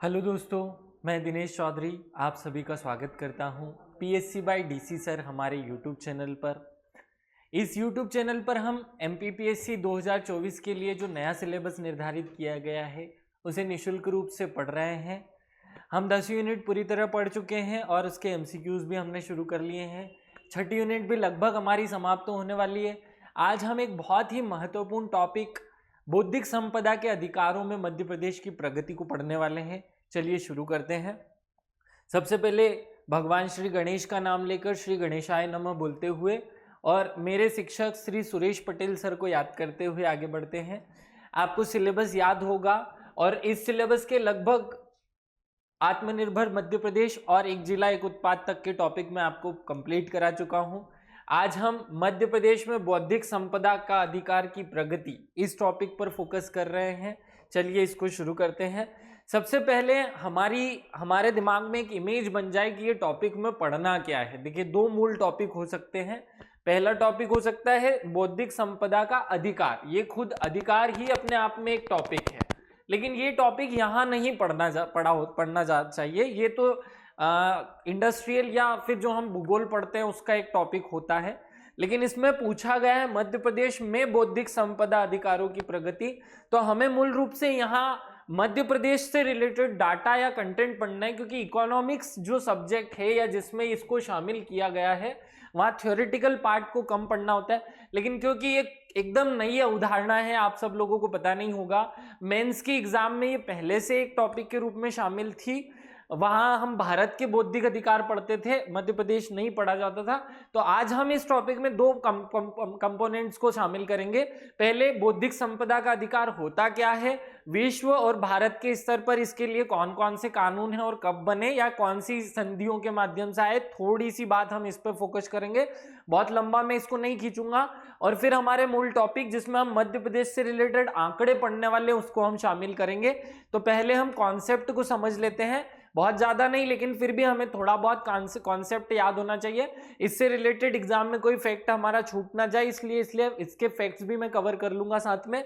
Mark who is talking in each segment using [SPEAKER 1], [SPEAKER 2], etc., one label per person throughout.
[SPEAKER 1] Hello दोस्तों, मैं दिनेश चौधरी आप सभी का स्वागत करता हूं पीएससी बाय डीसी सर हमारे यूट्यूब चैनल पर। इस यूट्यूब चैनल पर हम एमपीपीएससी 2024 के लिए जो नया सिलेबस निर्धारित किया गया है उसे निःशुल्क रूप से पढ़ रहे हैं। हम 10 यूनिट पूरी तरह पढ़ चुके हैं और उसके एमसीक्यूज भी हमने शुरू कर लिए हैं। 6ठी यूनिट भी लगभग हमारी समाप्त होने वाली है। आज हम एक बहुत ही महत्वपूर्ण टॉपिक बौद्धिक संपदा के अधिकारों में मध्य प्रदेश की प्रगति को पढ़ने वाले हैं। चलिए शुरू करते हैं। सबसे पहले भगवान श्री गणेश का नाम लेकर श्री गणेशाय नमः बोलते हुए और मेरे शिक्षक श्री सुरेश पटेल सर को याद करते हुए आगे बढ़ते हैं। आपको सिलेबस याद होगा और इस सिलेबस के लगभग आत्मनिर्भर मध्य प्रदेश और एक जिला एक उत्पाद तक के टॉपिक में आपको कंप्लीट करा चुका हूं। आज हम मध्य प्रदेश में बौद्धिक संपदा का अधिकार की प्रगति इस टॉपिक पर फोकस कर रहे हैं। चलिए इसको शुरू करते हैं। सबसे पहले हमारे दिमाग में एक इमेज बन जाए कि ये टॉपिक में पढ़ना क्या है। देखिए, दो मूल टॉपिक हो सकते हैं। पहला टॉपिक हो सकता है बौद्धिक संपदा का अधिकार। ये खुद अधिकार ही अपने आप में एक टॉपिक है, लेकिन ये टॉपिक यहाँ नहीं पढ़ना चाहिए। ये तो इंडस्ट्रियल या फिर जो हम भूगोल पढ़ते हैं उसका एक टॉपिक होता है, लेकिन इसमें पूछा गया है मध्य प्रदेश में बौद्धिक संपदा अधिकारों की प्रगति। तो हमें मूल रूप से यहाँ मध्य प्रदेश से रिलेटेड डाटा या कंटेंट पढ़ना है, क्योंकि इकोनॉमिक्स जो सब्जेक्ट है या जिसमें इसको शामिल किया गया है वहाँ थ्योरेटिकल पार्ट को कम पढ़ना होता है। लेकिन क्योंकि ये एकदम नई अवधारणा है, आप सब लोगों को पता नहीं होगा, मेंस की एग्जाम में ये पहले से एक टॉपिक के रूप में शामिल थी। वहां हम भारत के बौद्धिक अधिकार पढ़ते थे, मध्य प्रदेश नहीं पढ़ा जाता था। तो आज हम इस टॉपिक में दो कंपोनेंट्स को शामिल करेंगे। पहले बौद्धिक संपदा का अधिकार होता क्या है, विश्व और भारत के स्तर पर इसके लिए कौन कौन से कानून हैं और कब बने या कौन सी संधियों के माध्यम से आए, थोड़ी सी बात हम इस पर फोकस करेंगे। बहुत लंबा मैं इसको नहीं खींचूंगा। और फिर हमारे मूल टॉपिक जिसमें हम मध्य प्रदेश से रिलेटेड आंकड़े पढ़ने वाले उसको हम शामिल करेंगे। तो पहले हम कॉन्सेप्ट को समझ लेते हैं, बहुत ज्यादा नहीं लेकिन फिर भी हमें थोड़ा बहुत कॉन्सेप्ट याद होना चाहिए। इससे रिलेटेड एग्जाम में कोई फैक्ट हमारा छूट ना जाए, इसलिए इसके फैक्ट्स भी मैं कवर कर लूंगा साथ में।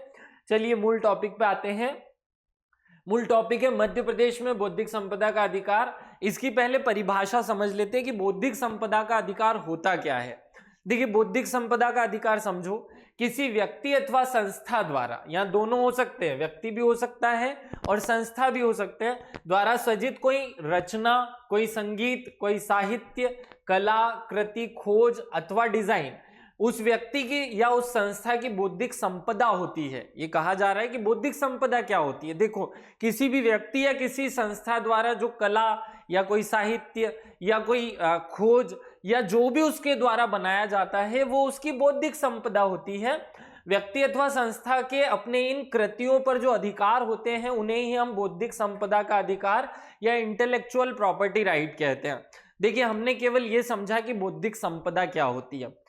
[SPEAKER 1] चलिए मूल टॉपिक पे आते हैं। मूल टॉपिक है मध्य प्रदेश में बौद्धिक संपदा का अधिकार। इसकी पहले परिभाषा समझ लेते हैं कि बौद्धिक संपदा का अधिकार होता क्या है। देखिए, बौद्धिक संपदा का अधिकार समझो किसी व्यक्ति अथवा संस्था द्वारा, यहाँ दोनों हो सकते हैं, व्यक्ति भी हो सकता है और संस्था भी हो सकते हैं, द्वारा सृजित कोई रचना, कोई संगीत, कोई साहित्य, कला, कृति, खोज अथवा डिजाइन उस व्यक्ति की या उस संस्था की बौद्धिक संपदा होती है। ये कहा जा रहा है कि बौद्धिक संपदा क्या होती है। देखो, किसी भी व्यक्ति या किसी संस्था द्वारा जो कला या कोई साहित्य या कोई खोज या जो भी उसके द्वारा बनाया जाता है वो उसकी बौद्धिक संपदा होती है। व्यक्ति अथवा संस्था के अपने इन कृतियों पर जो अधिकार होते हैं उन्हें ही हम बौद्धिक संपदा का अधिकार या इंटेलेक्चुअल प्रॉपर्टी राइट कहते हैं। देखिए, हमने केवल ये समझा कि बौद्धिक संपदा क्या होती है।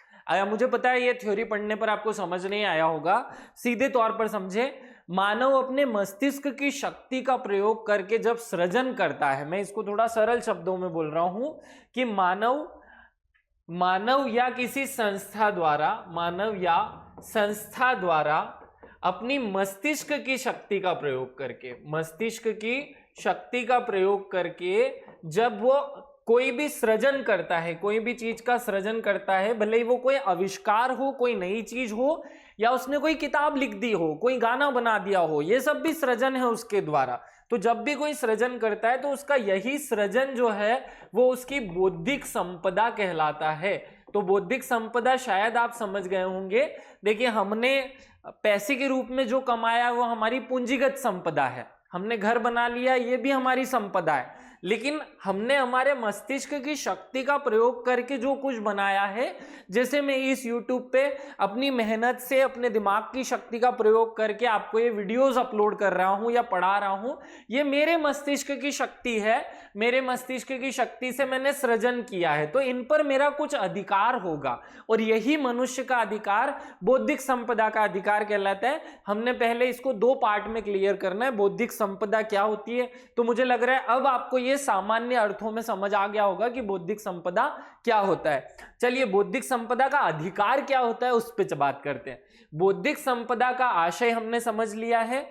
[SPEAKER 1] मुझे पता है ये थ्योरी पढ़ने पर आपको समझ नहीं आया होगा। सीधे तौर पर समझे, मानव अपने मस्तिष्क की शक्ति का प्रयोग करके जब सृजन करता है, मैं इसको थोड़ा सरल शब्दों में बोल रहा हूं कि मानव या किसी संस्था द्वारा अपनी मस्तिष्क की शक्ति का प्रयोग करके जब वो कोई भी सृजन करता है, कोई भी चीज का सृजन करता है, भले ही वो कोई आविष्कार हो, कोई नई चीज हो या उसने कोई किताब लिख दी हो, कोई गाना बना दिया हो, ये सब भी सृजन है उसके द्वारा। तो जब भी कोई सृजन करता है तो उसका यही सृजन जो है वो उसकी बौद्धिक संपदा कहलाता है। तो बौद्धिक संपदा शायद आप समझ गए होंगे। देखिए, हमने पैसे के रूप में जो कमाया वो हमारी पूंजीगत संपदा है। हमने घर बना लिया, ये भी हमारी संपदा है। लेकिन हमने हमारे मस्तिष्क की शक्ति का प्रयोग करके जो कुछ बनाया है, जैसे मैं इस YouTube पे अपनी मेहनत से अपने दिमाग की शक्ति का प्रयोग करके आपको ये वीडियोस अपलोड कर रहा हूं या पढ़ा रहा हूं, ये मेरे मस्तिष्क की शक्ति है। मेरे मस्तिष्क की शक्ति से मैंने सृजन किया है, तो इन पर मेरा कुछ अधिकार होगा और यही मनुष्य का अधिकार बौद्धिक संपदा का अधिकार कहलाता है। हमने पहले इसको दो पार्ट में क्लियर करना है, बौद्धिक संपदा क्या होती है। तो मुझे लग रहा है अब आपको ये सामान्य अर्थों में समझ आ गया होगा कि बौद्धिक संपदा क्या होता है। चलिए, बौद्धिक संपदा का अधिकार क्या होता है उस पर बात करते हैं। बौद्धिक संपदा का आशय हमने समझ लिया है।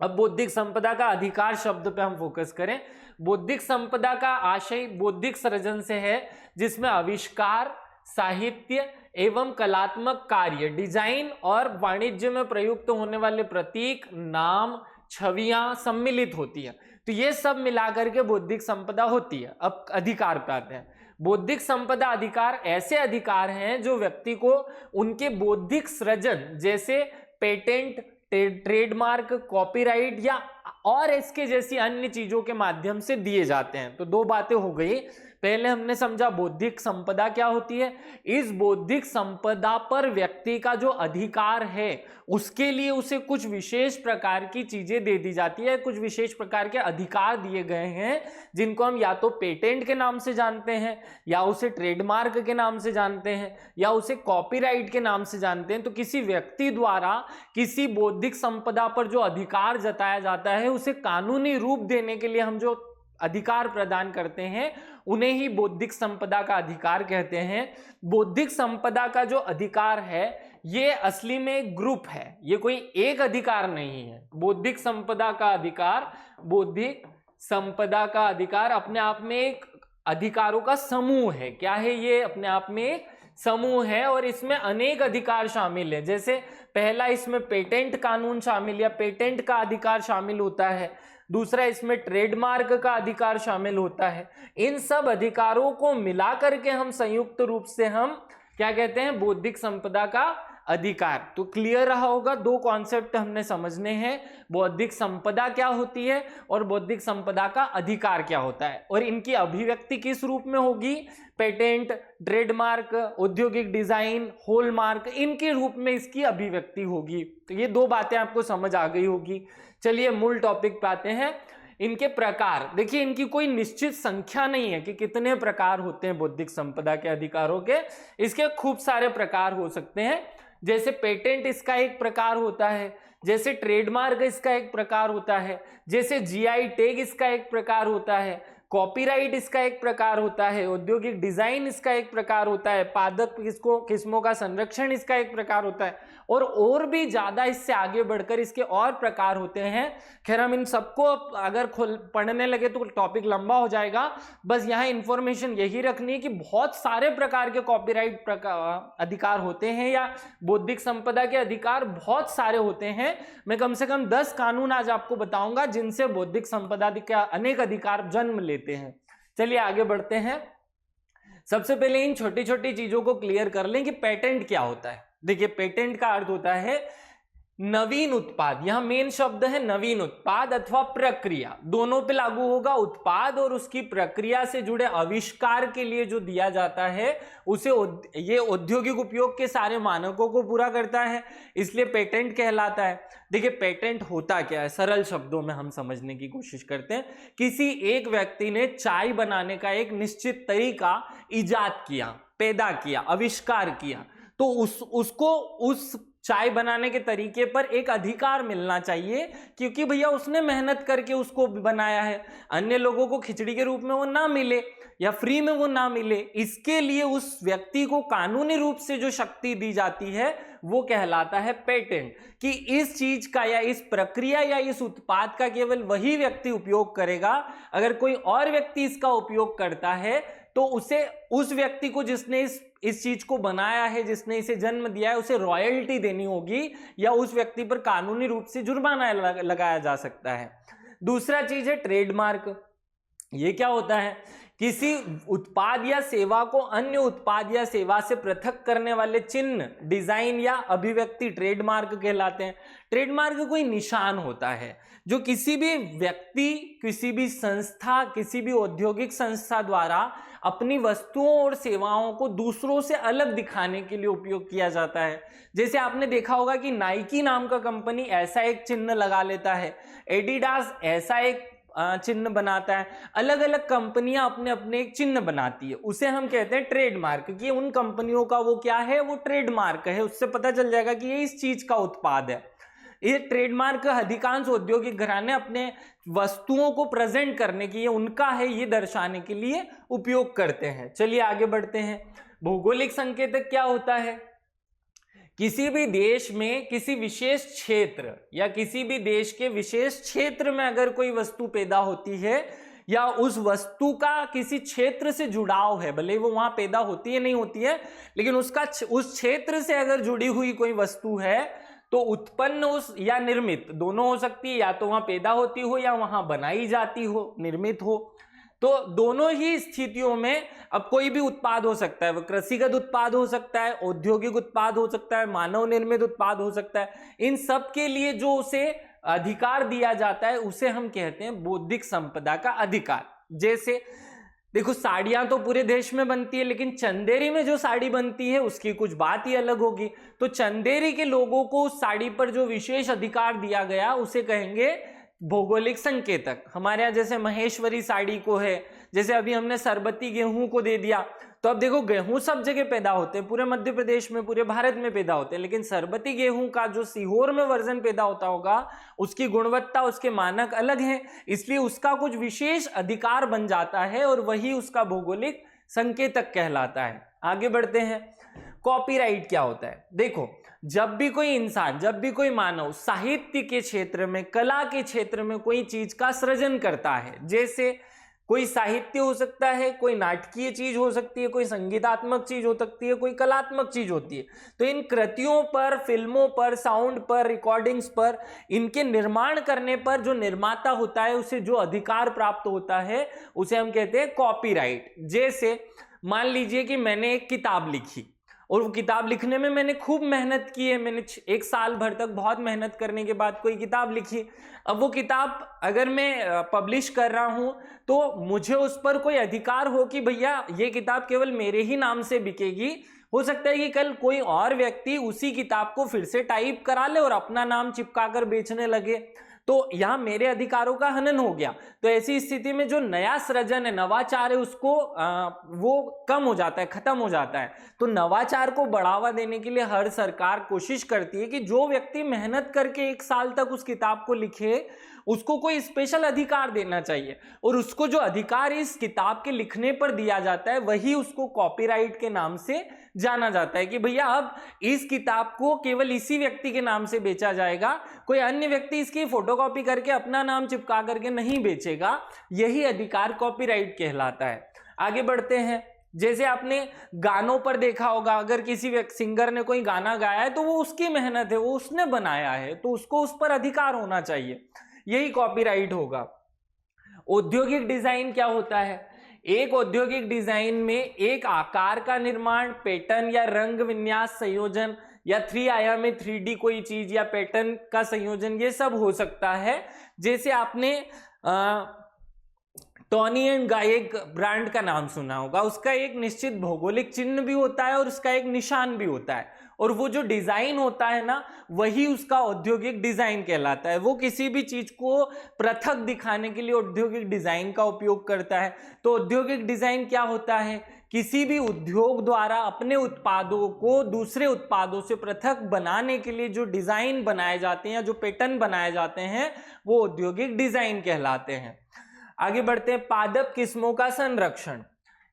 [SPEAKER 1] अब बौद्धिक संपदा का अधिकार शब्द पे हम फोकस करें। बौद्धिक संपदा का आशय बौद्धिक सृजन से है, जिसमें आविष्कार, साहित्य एवं कलात्मक कार्य, डिजाइन और वाणिज्य में प्रयुक्त होने वाले प्रतीक, नाम, छवियां सम्मिलित होती है। तो ये सब मिलाकर के बौद्धिक संपदा होती है। अब अधिकार पे आते हैं। बौद्धिक संपदा अधिकार ऐसे अधिकार हैं जो व्यक्ति को उनके बौद्धिक सृजन जैसे पेटेंट, ट्रेडमार्क, कॉपीराइट या और इसके जैसी अन्य चीजों के माध्यम से दिए जाते हैं। तो दो बातें हो गई। पहले हमने समझा बौद्धिक संपदा क्या होती है। इस बौद्धिक संपदा पर व्यक्ति का जो अधिकार है उसके लिए उसे कुछ विशेष प्रकार की चीजें दे दी जाती है, कुछ विशेष प्रकार के अधिकार दिए गए हैं, जिनको हम या तो पेटेंट के नाम से जानते हैं, या उसे ट्रेडमार्क के नाम से जानते हैं, या उसे कॉपीराइट के नाम से जानते हैं। तो किसी व्यक्ति द्वारा किसी बौद्धिक संपदा पर जो अधिकार जताया जाता है उसे कानूनी रूप देने के लिए हम जो अधिकार प्रदान करते हैं उन्हें ही बौद्धिक संपदा का अधिकार कहते हैं। बौद्धिक संपदा का जो अधिकार है ये असली में एक ग्रुप है, ये कोई एक अधिकार नहीं है। बौद्धिक संपदा का अधिकार, बौद्धिक संपदा का अधिकार अपने आप में एक अधिकारों का समूह है। क्या है ये? अपने आप में एक समूह है और इसमें अनेक अधिकार शामिल है। जैसे पहला इसमें पेटेंट कानून शामिल या पेटेंट का अधिकार शामिल होता है, दूसरा इसमें ट्रेडमार्क का अधिकार शामिल होता है। इन सब अधिकारों को मिला करके हम संयुक्त रूप से हम क्या कहते हैं? बौद्धिक संपदा का अधिकार। तो क्लियर रहा होगा, दो कॉन्सेप्ट हमने समझने हैं, बौद्धिक संपदा क्या होती है और बौद्धिक संपदा का अधिकार क्या होता है, और इनकी अभिव्यक्ति किस रूप में होगी? पेटेंट, ट्रेडमार्क, औद्योगिक डिजाइन, हॉलमार्क, इनके रूप में इसकी अभिव्यक्ति होगी। तो ये दो बातें आपको समझ आ गई होगी। चलिए मूल टॉपिक पे आते हैं। इनके प्रकार देखिए, इनकी कोई निश्चित संख्या नहीं है कि कितने प्रकार होते हैं बौद्धिक संपदा के अधिकारों के। इसके खूब सारे प्रकार हो सकते हैं। जैसे पेटेंट इसका एक प्रकार होता है, जैसे ट्रेडमार्क इसका एक प्रकार होता है, जैसे जीआई टैग इसका एक प्रकार होता है, कॉपीराइट इसका एक प्रकार होता है, औद्योगिक डिजाइन इसका एक प्रकार होता है, पादप किस्मों का संरक्षण इसका एक प्रकार होता है, और भी ज्यादा इससे आगे बढ़कर इसके और प्रकार होते हैं। खैर हम इन सबको अगर पढ़ने लगे तो टॉपिक लंबा हो जाएगा। बस यहाँ इंफॉर्मेशन यही रखनी है कि बहुत सारे प्रकार के कॉपीराइट अधिकार होते हैं या बौद्धिक संपदा के अधिकार बहुत सारे होते हैं। मैं कम से कम 10 कानून आज आपको बताऊंगा जिनसे बौद्धिक संपदा के अनेक अधिकार जन्म लेते हैं। चलिए आगे बढ़ते हैं। सबसे पहले इन छोटी छोटी चीजों को क्लियर कर लें कि पेटेंट क्या होता है। देखिए, पेटेंट का अर्थ होता है नवीन उत्पाद। यहां मेन शब्द है नवीन उत्पाद अथवा प्रक्रिया, दोनों पे लागू होगा। उत्पाद और उसकी प्रक्रिया से जुड़े आविष्कार के लिए जो दिया जाता है उसे ये औद्योगिक उपयोग के सारे मानकों को पूरा करता है, इसलिए पेटेंट कहलाता है। देखिए, पेटेंट होता क्या है, सरल शब्दों में हम समझने की कोशिश करते हैं। किसी एक व्यक्ति ने चाय बनाने का एक निश्चित तरीका इजाद किया, पैदा किया, आविष्कार किया, तो उसको उस चाय बनाने के तरीके पर एक अधिकार मिलना चाहिए, क्योंकि भैया उसने मेहनत करके उसको बनाया है। अन्य लोगों को खिचड़ी के रूप में वो ना मिले या फ्री में वो ना मिले, इसके लिए उस व्यक्ति को कानूनी रूप से जो शक्ति दी जाती है वो कहलाता है पेटेंट। कि इस चीज का या इस प्रक्रिया या इस उत्पाद का केवल वही व्यक्ति उपयोग करेगा। अगर कोई और व्यक्ति इसका उपयोग करता है तो उसे, उस व्यक्ति को जिसने इस चीज को बनाया है, जिसने इसे जन्म दिया है, उसे रॉयल्टी देनी होगी या उस व्यक्ति पर कानूनी रूप से जुर्माना लगाया जा सकता है। दूसरा चीज है ट्रेडमार्क। ये क्या होता है? किसी उत्पाद या सेवा को अन्य उत्पाद या सेवा से पृथक करने वाले चिन्ह, डिजाइन या अभिव्यक्ति ट्रेडमार्क कहलाते हैं। ट्रेडमार्क कोई निशान होता है जो किसी भी व्यक्ति, किसी भी संस्था, किसी भी औद्योगिक संस्था द्वारा अपनी वस्तुओं और सेवाओं को दूसरों से अलग दिखाने के लिए उपयोग किया जाता है। जैसे आपने देखा होगा कि नाइकी नाम का कंपनी ऐसा एक चिन्ह लगा लेता है, एडिडास ऐसा एक चिन्ह बनाता है। अलग अलग कंपनियां अपने अपने एक चिन्ह बनाती है, उसे हम कहते हैं ट्रेडमार्क। कि उन कंपनियों का वो क्या है, वो ट्रेडमार्क है। उससे पता चल जाएगा कि ये इस चीज का उत्पाद है। ये ट्रेडमार्क अधिकांश औद्योगिक घराने अपने वस्तुओं को प्रेजेंट करने के लिए, उनका है ये दर्शाने के लिए उपयोग करते हैं। चलिए आगे बढ़ते हैं। भौगोलिक संकेतक क्या होता है? किसी भी देश में किसी विशेष क्षेत्र या किसी भी देश के विशेष क्षेत्र में अगर कोई वस्तु पैदा होती है या उस वस्तु का किसी क्षेत्र से जुड़ाव है, भले वो वहां पैदा होती है नहीं होती है, लेकिन उसका उस क्षेत्र से अगर जुड़ी हुई कोई वस्तु है तो उत्पन्न उस या निर्मित दोनों हो सकती है, या तो वहां पैदा होती हो या वहां बनाई जाती हो, निर्मित हो। तो दोनों ही स्थितियों में अब कोई भी उत्पाद हो सकता है, वो कृषिगत उत्पाद हो सकता है, औद्योगिक उत्पाद हो सकता है, मानव निर्मित उत्पाद हो सकता है। इन सब के लिए जो उसे अधिकार दिया जाता है उसे हम कहते हैं बौद्धिक संपदा का अधिकार। जैसे देखो, साड़ियां तो पूरे देश में बनती है, लेकिन चंदेरी में जो साड़ी बनती है उसकी कुछ बात ही अलग होगी। तो चंदेरी के लोगों को उस साड़ी पर जो विशेष अधिकार दिया गया उसे कहेंगे भौगोलिक संकेतक। हमारे यहाँ जैसे महेश्वरी साड़ी को है, जैसे अभी हमने सरबती गेहूं को दे दिया। तो अब देखो, गेहूं सब जगह पैदा होते हैं, पूरे मध्य प्रदेश में, पूरे भारत में पैदा होते हैं, लेकिन सरबती गेहूं का जो सीहोर में वर्जन पैदा होता होगा उसकी गुणवत्ता, उसके मानक अलग हैं, इसलिए उसका कुछ विशेष अधिकार बन जाता है और वही उसका भौगोलिक संकेतक कहलाता है। आगे बढ़ते हैं, कॉपीराइट क्या होता है। देखो, जब भी कोई इंसान, जब भी कोई मानव साहित्य के क्षेत्र में, कला के क्षेत्र में कोई चीज का सृजन करता है, जैसे कोई साहित्य हो सकता है, कोई नाटकीय चीज हो सकती है, कोई संगीतात्मक चीज हो सकती है, कोई कलात्मक चीज होती है, तो इन कृतियों पर, फिल्मों पर, साउंड पर, रिकॉर्डिंग्स पर, इनके निर्माण करने पर जो निर्माता होता है उसे जो अधिकार प्राप्त होता है उसे हम कहते हैं कॉपीराइट। जैसे मान लीजिए कि मैंने एक किताब लिखी और वो किताब लिखने में मैंने खूब मेहनत की है, मैंने 1 साल भर तक बहुत मेहनत करने के बाद कोई किताब लिखी। अब वो किताब अगर मैं पब्लिश कर रहा हूं तो मुझे उस पर कोई अधिकार हो कि भैया ये किताब केवल मेरे ही नाम से बिकेगी। हो सकता है कि कल कोई और व्यक्ति उसी किताब को फिर से टाइप करा ले और अपना नाम चिपकाकर बेचने लगे, तो यहां मेरे अधिकारों का हनन हो गया। तो ऐसी स्थिति में जो नया सृजन है, नवाचार है, उसको वो कम हो जाता है, खत्म हो जाता है। तो नवाचार को बढ़ावा देने के लिए हर सरकार कोशिश करती है कि जो व्यक्ति मेहनत करके 1 साल तक उस किताब को लिखे उसको कोई स्पेशल अधिकार देना चाहिए, और उसको जो अधिकार इस किताब के लिखने पर दिया जाता है वही उसको कॉपीराइट के नाम से जाना जाता है कि भैया अब इस किताब को केवल इसी व्यक्ति के नाम से बेचा जाएगा, कोई अन्य व्यक्ति इसकी फोटोकॉपी करके अपना नाम चिपका करके नहीं बेचेगा। यही अधिकार कॉपीराइट कहलाता है। आगे बढ़ते हैं, जैसे आपने गानों पर देखा होगा, अगर किसी सिंगर ने कोई गाना गाया है तो वो उसकी मेहनत है, वो उसने बनाया है, तो उसको उस पर अधिकार होना चाहिए, यही कॉपीराइट होगा। औद्योगिक डिजाइन क्या होता है? एक औद्योगिक डिजाइन में एक आकार का निर्माण, पैटर्न या रंग विन्यास संयोजन, या 3 आयामी 3D कोई चीज या पैटर्न का संयोजन, ये सब हो सकता है। जैसे आपने टॉनी एंड गाय एक ब्रांड का नाम सुना होगा, उसका एक निश्चित भौगोलिक चिन्ह भी होता है और उसका एक निशान भी होता है, और वो जो डिजाइन होता है ना, वही उसका औद्योगिक डिजाइन कहलाता है। वो किसी भी चीज को पृथक दिखाने के लिए औद्योगिक डिजाइन का उपयोग करता है। तो औद्योगिक डिजाइन क्या होता है? किसी भी उद्योग द्वारा अपने उत्पादों को दूसरे उत्पादों से पृथक बनाने के लिए जो डिजाइन बनाए जाते हैं या जो पैटर्न बनाए जाते हैं वो औद्योगिक डिजाइन कहलाते हैं। आगे बढ़ते हैं, पादप किस्मों का संरक्षण।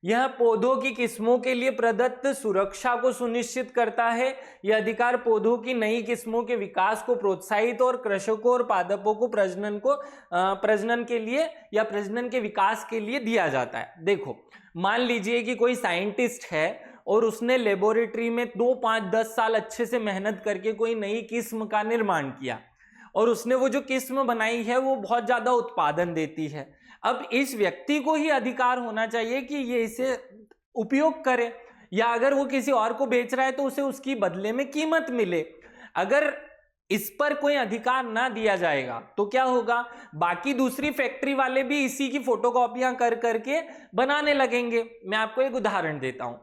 [SPEAKER 1] यह पौधों की किस्मों के लिए प्रदत्त सुरक्षा को सुनिश्चित करता है। यह अधिकार पौधों की नई किस्मों के विकास को प्रोत्साहित और कृषकों और पादपों को प्रजनन के लिए या प्रजनन के विकास के लिए दिया जाता है। देखो, मान लीजिए कि कोई साइंटिस्ट है और उसने लेबोरेटरी में 2, 5, 10 साल अच्छे से मेहनत करके कोई नई किस्म का निर्माण किया, और उसने वो जो किस्म बनाई है वो बहुत ज्यादा उत्पादन देती है। अब इस व्यक्ति को ही अधिकार होना चाहिए कि ये इसे उपयोग करे, या अगर वो किसी और को बेच रहा है तो उसे उसकी बदले में कीमत मिले। अगर इस पर कोई अधिकार ना दिया जाएगा तो क्या होगा? बाकी दूसरी फैक्ट्री वाले भी इसी की फोटोकॉपियां कर करके बनाने लगेंगे। मैं आपको एक उदाहरण देता हूं।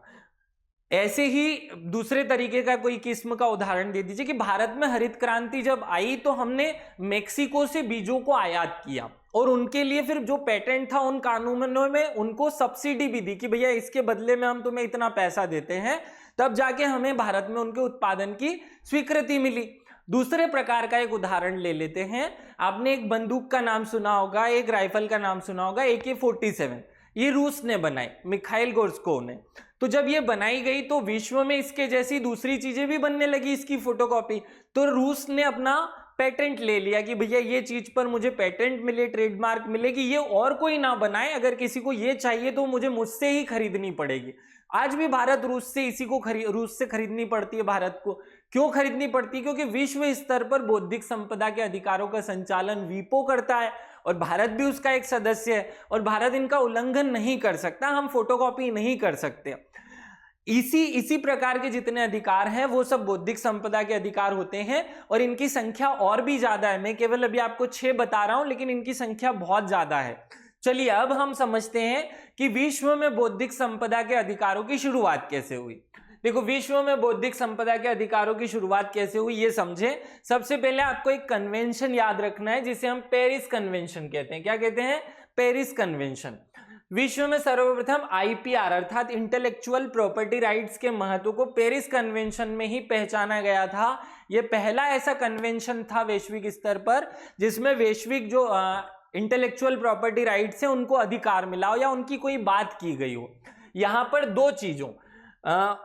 [SPEAKER 1] ऐसे ही दूसरे तरीके का कोई किस्म का उदाहरण दे दीजिए कि भारत में हरित क्रांति जब आई तो हमने मेक्सिको से बीजों को आयात किया, और उनके लिए फिर जो पेटेंट था उन कानूनों में उनको सब्सिडी भी दी कि भैया इसके बदले में हम तुम्हें इतना पैसा देते हैं, तब जाके हमें भारत में उनके उत्पादन की स्वीकृति मिली। दूसरे प्रकार का एक उदाहरण ले लेते हैं। आपने एक बंदूक का नाम सुना होगा, एक राइफल का नाम सुना होगा, AK-47। ये रूस ने बनाई, मिखाइल गोर्स्कोव ने। तो जब ये बनाई गई तो विश्व में इसके जैसी दूसरी चीजें भी बनने लगी इसकी फोटोकॉपी, तो रूस ने अपना पेटेंट ले लिया कि भैया ये चीज पर मुझे पेटेंट मिले, ट्रेडमार्क मिले कि ये और कोई ना बनाए, अगर किसी को ये चाहिए तो मुझे मुझसे ही खरीदनी पड़ेगी। आज भी भारत रूस से इसी को रूस से खरीदनी पड़ती है भारत को। क्यों खरीदनी पड़ती है? क्योंकि विश्व स्तर पर बौद्धिक संपदा के अधिकारों का संचालन वीपो करता है और भारत भी उसका एक सदस्य है और भारत इनका उल्लंघन नहीं कर सकता, हम फोटोकॉपी नहीं कर सकते। इसी प्रकार के जितने अधिकार हैं वो सब बौद्धिक संपदा के अधिकार होते हैं और इनकी संख्या और भी ज्यादा है। मैं केवल अभी आपको 6 बता रहा हूं, लेकिन इनकी संख्या बहुत ज्यादा है। चलिए अब हम समझते हैं कि विश्व में बौद्धिक संपदा के अधिकारों की शुरुआत कैसे हुई। देखो, विश्व में बौद्धिक संपदा के अधिकारों की शुरुआत कैसे हुई ये समझें। सबसे पहले आपको एक कन्वेंशन याद रखना है जिसे हम पेरिस कन्वेंशन कहते हैं। क्या कहते हैं? Paris convention. विश्व में सर्वप्रथम आईपीआर अर्थात इंटेलेक्चुअल प्रॉपर्टी राइट्स के महत्व को पेरिस कन्वेंशन में ही पहचाना गया था। यह पहला ऐसा कन्वेंशन था वैश्विक स्तर पर जिसमें वैश्विक जो इंटेलेक्चुअल प्रॉपर्टी राइट्स है उनको अधिकार मिला हो या उनकी कोई बात की गई हो। यहां पर दो चीजों,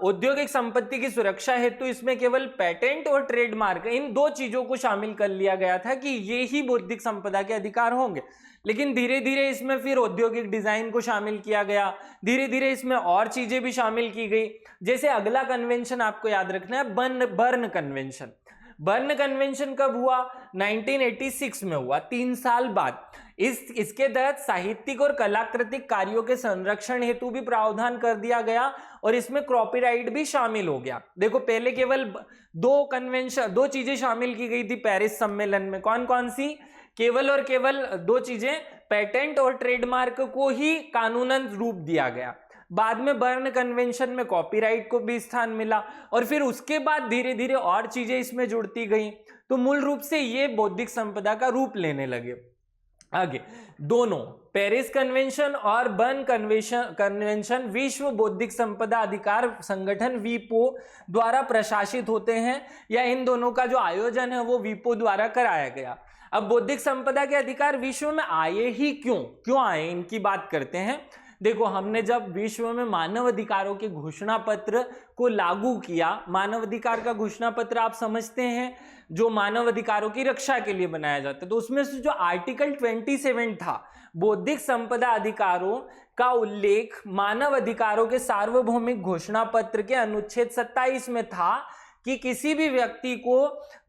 [SPEAKER 1] औद्योगिक संपत्ति की सुरक्षा हेतु इसमें केवल पेटेंट और ट्रेडमार्क, इन दो चीजों को शामिल कर लिया गया था कि ये ही बौद्धिक संपदा के अधिकार होंगे। लेकिन धीरे धीरे इसमें फिर औद्योगिक डिजाइन को शामिल किया गया, धीरे धीरे इसमें और चीजें भी शामिल की गई। जैसे अगला कन्वेंशन आपको याद रखना है बर्न कन्वेंशन। बर्न कन्वेंशन कब हुआ? 1986 में हुआ, 3 साल बाद। इसके तहत साहित्यिक और कलाकृतिक कार्यों के संरक्षण हेतु भी प्रावधान कर दिया गया और इसमें कॉपीराइट भी शामिल हो गया। देखो, पहले केवल दो चीजें शामिल की गई थी पेरिस सम्मेलन में। कौन कौन सी? केवल और केवल 2 चीजें, पेटेंट और ट्रेडमार्क को ही कानूनन रूप दिया गया। बाद में बर्न कन्वेंशन में कॉपीराइट को भी स्थान मिला और फिर उसके बाद धीरे धीरे और चीजें इसमें जुड़ती गई। तो मूल रूप से ये बौद्धिक संपदा का रूप लेने लगे। आगे दोनों पेरिस कन्वेंशन और बर्न कन्वेंशन विश्व बौद्धिक संपदा अधिकार संगठन वीपो द्वारा प्रशासित होते हैं या इन दोनों का जो आयोजन है वो वीपो द्वारा कराया गया। अब बौद्धिक संपदा के अधिकार विश्व में आए ही क्यों आए, इनकी बात करते हैं। देखो, हमने जब विश्व में मानव अधिकारों के घोषणा पत्र को लागू किया, मानव अधिकार का घोषणा पत्र आप समझते हैं जो मानव अधिकारों की रक्षा के लिए बनाया जाता है, तो उसमें से जो आर्टिकल 27 था, बौद्धिक संपदा अधिकारों का उल्लेख मानव अधिकारों के सार्वभौमिक घोषणा पत्र के अनुच्छेद 27 में था कि किसी भी व्यक्ति को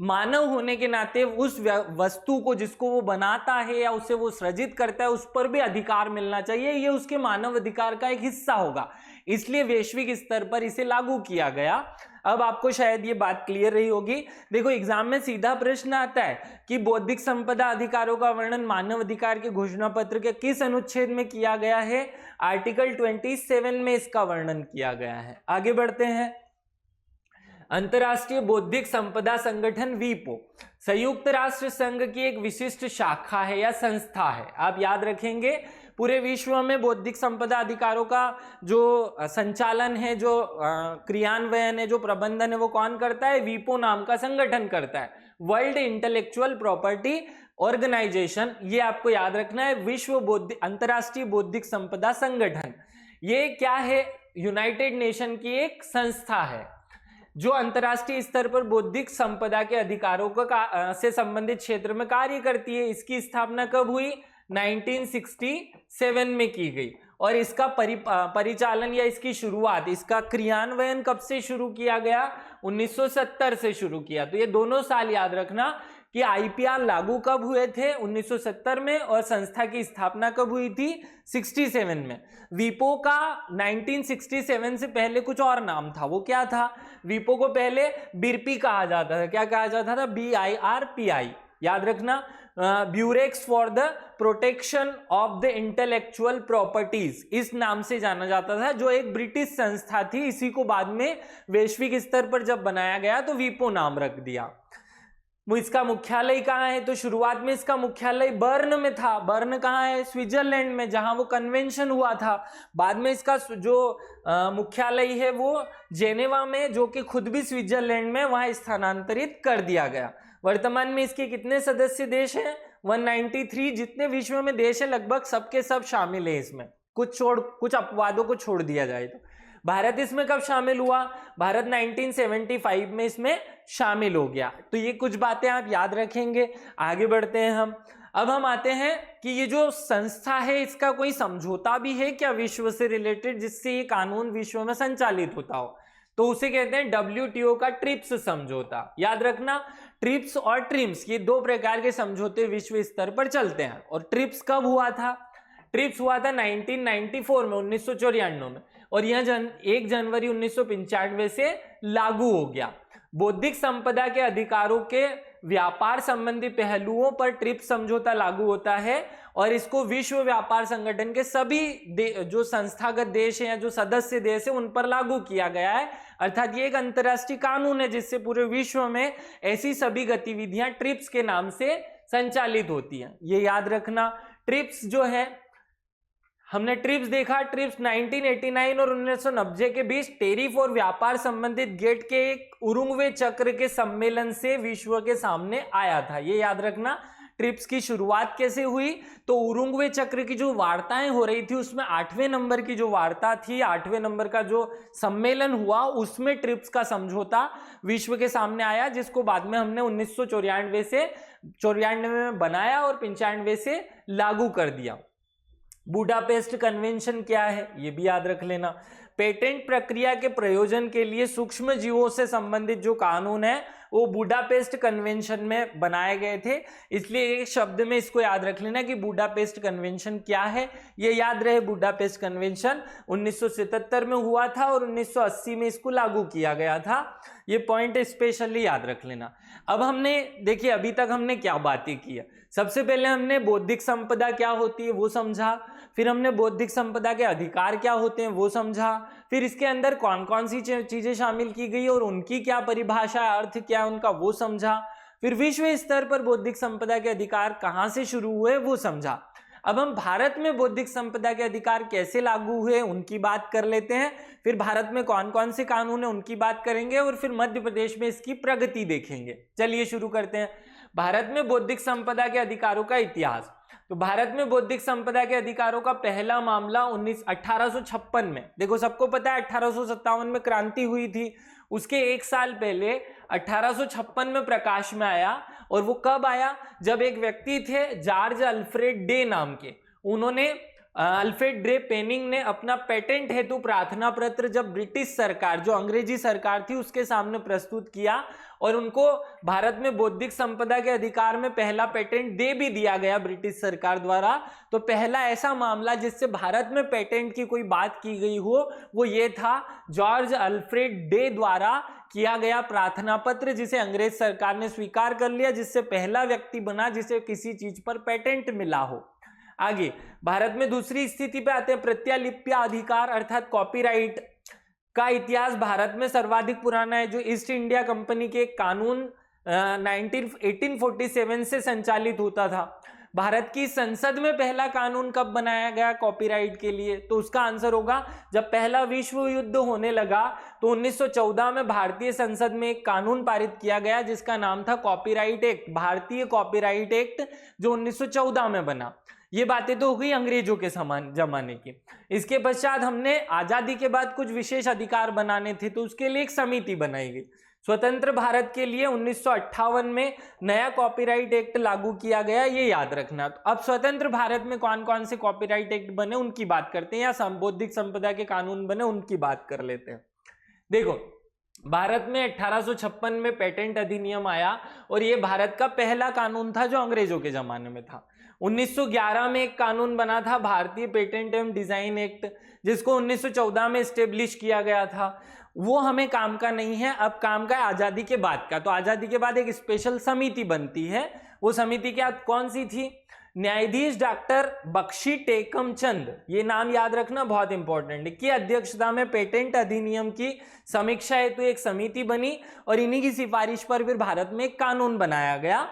[SPEAKER 1] मानव होने के नाते उस वस्तु को जिसको वो बनाता है या उसे वो सृजित करता है उस पर भी अधिकार मिलना चाहिए, ये उसके मानव अधिकार का एक हिस्सा होगा। इसलिए वैश्विक स्तर पर इसे लागू किया गया। अब आपको शायद ये बात क्लियर रही होगी। देखो, एग्जाम में सीधा प्रश्न आता है कि बौद्धिक संपदा अधिकारों का वर्णन मानव अधिकार के घोषणा पत्र के किस अनुच्छेद में किया गया है? आर्टिकल 27 में इसका वर्णन किया गया है। आगे बढ़ते हैं। अंतरराष्ट्रीय बौद्धिक संपदा संगठन वीपो संयुक्त राष्ट्र संघ की एक विशिष्ट शाखा है या संस्था है। आप याद रखेंगे, पूरे विश्व में बौद्धिक संपदा अधिकारों का जो संचालन है, जो क्रियान्वयन है, जो प्रबंधन है, वो कौन करता है? वीपो नाम का संगठन करता है, वर्ल्ड इंटेलेक्चुअल प्रॉपर्टी ऑर्गेनाइजेशन। ये आपको याद रखना है, विश्व अंतरराष्ट्रीय बौद्धिक संपदा संगठन। ये क्या है? यूनाइटेड नेशन की एक संस्था है जो अंतर्राष्ट्रीय स्तर पर बौद्धिक संपदा के अधिकारों से संबंधित क्षेत्र में कार्य करती है। इसकी स्थापना कब हुई? 1967 में की गई और इसका परिचालन या इसकी शुरुआत, इसका क्रियान्वयन कब से शुरू किया गया? 1970 से शुरू किया। तो ये दोनों साल याद रखना कि आईपीआर लागू कब हुए थे? 1970 में, और संस्था की स्थापना कब हुई थी? 67 में। वीपो का 1967 से पहले कुछ और नाम था, वो क्या था? वीपो को पहले बिरपी कहा जाता था। क्या कहा जाता था? BIRPI, याद रखना, bureaux for the protection of the intellectual properties, इस नाम से जाना जाता था, जो एक ब्रिटिश संस्था थी। इसी को बाद में वैश्विक स्तर पर जब बनाया गया तो वीपो नाम रख दिया। वो इसका मुख्यालय कहाँ है? तो शुरुआत में इसका मुख्यालय बर्न में था। बर्न कहाँ है? स्विट्जरलैंड में, जहां वो कन्वेंशन हुआ था। बाद में इसका जो मुख्यालय है वो जेनेवा में, जो कि खुद भी स्विट्जरलैंड में, वहां स्थानांतरित कर दिया गया। वर्तमान में इसके कितने सदस्य देश हैं? 193। जितने विश्व में देश है लगभग सबके सब शामिल है इसमें। कुछ अपवादों को छोड़ दिया जाए तो। भारत इसमें कब शामिल हुआ? भारत 1975 में इसमें शामिल हो गया। तो ये कुछ बातें आप याद रखेंगे। आगे बढ़ते हैं हम। अब हम आते हैं कि ये जो संस्था है इसका कोई समझौता भी है क्या विश्व से रिलेटेड, जिससे ये कानून विश्व में संचालित होता हो? तो उसे कहते हैं WTO का ट्रिप्स समझौता। याद रखना, ट्रिप्स और ट्रिम्स ये दो प्रकार के समझौते विश्व स्तर पर चलते हैं। और ट्रिप्स कब हुआ था? ट्रिप्स हुआ था 1994 में, 1994 में, और यह 1 जनवरी 1995 से लागू हो गया। बौद्धिक संपदा के अधिकारों के व्यापार संबंधी पहलुओं पर ट्रिप्स समझौता लागू होता है और इसको विश्व व्यापार संगठन के सभी जो संस्थागत देश हैं या जो सदस्य देश है उन पर लागू किया गया है। अर्थात ये एक अंतर्राष्ट्रीय कानून है जिससे पूरे विश्व में ऐसी सभी गतिविधियां ट्रिप्स के नाम से संचालित होती हैं। ये याद रखना। ट्रिप्स जो है, हमने ट्रिप्स देखा, ट्रिप्स 1989 और 1990 के बीच टेरिफ और व्यापार संबंधित गेट के एक उरुग्वे चक्र के सम्मेलन से विश्व के सामने आया था। ये याद रखना। ट्रिप्स की शुरुआत कैसे हुई? तो उरुग्वे चक्र की जो वार्ताएं हो रही थी उसमें 8वें नंबर की जो वार्ता थी, 8वें नंबर का जो सम्मेलन हुआ, उसमें ट्रिप्स का समझौता विश्व के सामने आया, जिसको बाद में हमने 1994 में बनाया और 95 से लागू कर दिया। बुडापेस्ट कन्वेंशन क्या है ये भी याद रख लेना। पेटेंट प्रक्रिया के प्रयोजन के लिए सूक्ष्म जीवों से संबंधित जो कानून है वो बुडापेस्ट कन्वेंशन में बनाए गए थे, इसलिए एक शब्द में इसको याद रख लेना कि बुडापेस्ट कन्वेंशन क्या है। ये याद रहे, बुडापेस्ट कन्वेंशन 1977 में हुआ था और 1980 में इसको लागू किया गया था। ये पॉइंट स्पेशली याद रख लेना। अब हमने देखिए अभी तक हमने क्या बातें की है। सबसे पहले हमने बौद्धिक संपदा क्या होती है वो समझा, फिर हमने बौद्धिक संपदा के अधिकार क्या होते हैं वो समझा, फिर इसके अंदर कौन कौन सी चीजें शामिल की गई और उनकी क्या परिभाषा, अर्थ क्या है उनका वो समझा, फिर विश्व स्तर पर बौद्धिक संपदा के अधिकार कहां से शुरू हुए वो समझा। अब हम भारत में बौद्धिक संपदा के अधिकार कैसे लागू हुए उनकी बात कर लेते हैं, फिर भारत में कौन कौन से कानून है उनकी बात करेंगे और फिर मध्य प्रदेश में इसकी प्रगति देखेंगे। चलिए शुरू करते हैं। भारत में बौद्धिक संपदा के अधिकारों का इतिहास। तो भारत में बौद्धिक संपदा के अधिकारों का पहला मामला 1856 में, देखो सबको पता है 1857 में क्रांति हुई थी, उसके एक साल पहले 1856 में प्रकाश में आया। और वो कब आया? जब एक व्यक्ति थे जॉर्ज अल्फ्रेड डे नाम के, उन्होंने अल्फ्रेड डे पेनिंग ने अपना पेटेंट हेतु प्रार्थना पत्र जब ब्रिटिश सरकार, जो अंग्रेजी सरकार थी, उसके सामने प्रस्तुत किया और उनको भारत में बौद्धिक संपदा के अधिकार में पहला पेटेंट दे भी दिया गया ब्रिटिश सरकार द्वारा। तो पहला ऐसा मामला जिससे भारत में पेटेंट की कोई बात की गई हो वो ये था जॉर्ज अल्फ्रेड डे द्वारा किया गया प्रार्थना पत्र, जिसे अंग्रेज सरकार ने स्वीकार कर लिया, जिससे पहला व्यक्ति बना जिसे किसी चीज पर पेटेंट मिला हो। आगे भारत में दूसरी स्थिति पे आते हैं, प्रत्यालिप्य अधिकार अर्थात कॉपीराइट का इतिहास भारत में सर्वाधिक पुराना है, जो ईस्ट इंडिया कंपनी के कानून 1847 से संचालित होता था। भारत की संसद में पहला कानून कब बनाया गया कॉपीराइट के लिए? तो उसका आंसर होगा जब पहला विश्व युद्ध होने लगा तो 1914 में भारतीय संसद में एक कानून पारित किया गया जिसका नाम था कॉपीराइट एक्ट, भारतीय कॉपीराइट एक्ट, जो 1914 में बना। ये बातें तो हो गई अंग्रेजों के समान जमाने की। इसके पश्चात हमने आजादी के बाद कुछ विशेष अधिकार बनाने थे, तो उसके लिए एक समिति बनाई गई। स्वतंत्र भारत के लिए 1958 में नया कॉपीराइट एक्ट लागू किया गया, ये याद रखना। तो अब स्वतंत्र भारत में कौन कौन से कॉपीराइट एक्ट बने उनकी बात करते हैं, या बौद्धिक संपदा के कानून बने उनकी बात कर लेते हैं। देखो भारत में 1856 में पेटेंट अधिनियम आया और ये भारत का पहला कानून था जो अंग्रेजों के जमाने में था। 1911 में एक कानून बना था भारतीय पेटेंट एवं डिजाइन एक्ट, जिसको 1914 में स्टेब्लिश किया गया था। वो हमें काम का नहीं है, अब काम का है आजादी के बाद का। तो आजादी के बाद एक स्पेशल समिति बनती है, वो समिति क्या कौन सी थी? न्यायाधीश डॉक्टर बख्शी टेकम चंद, ये नाम याद रखना बहुत इंपॉर्टेंट है, की अध्यक्षता में पेटेंट अधिनियम की समीक्षा हेतु एक समिति बनी और इन्हीं की सिफारिश पर फिर भारत में एक कानून बनाया गया।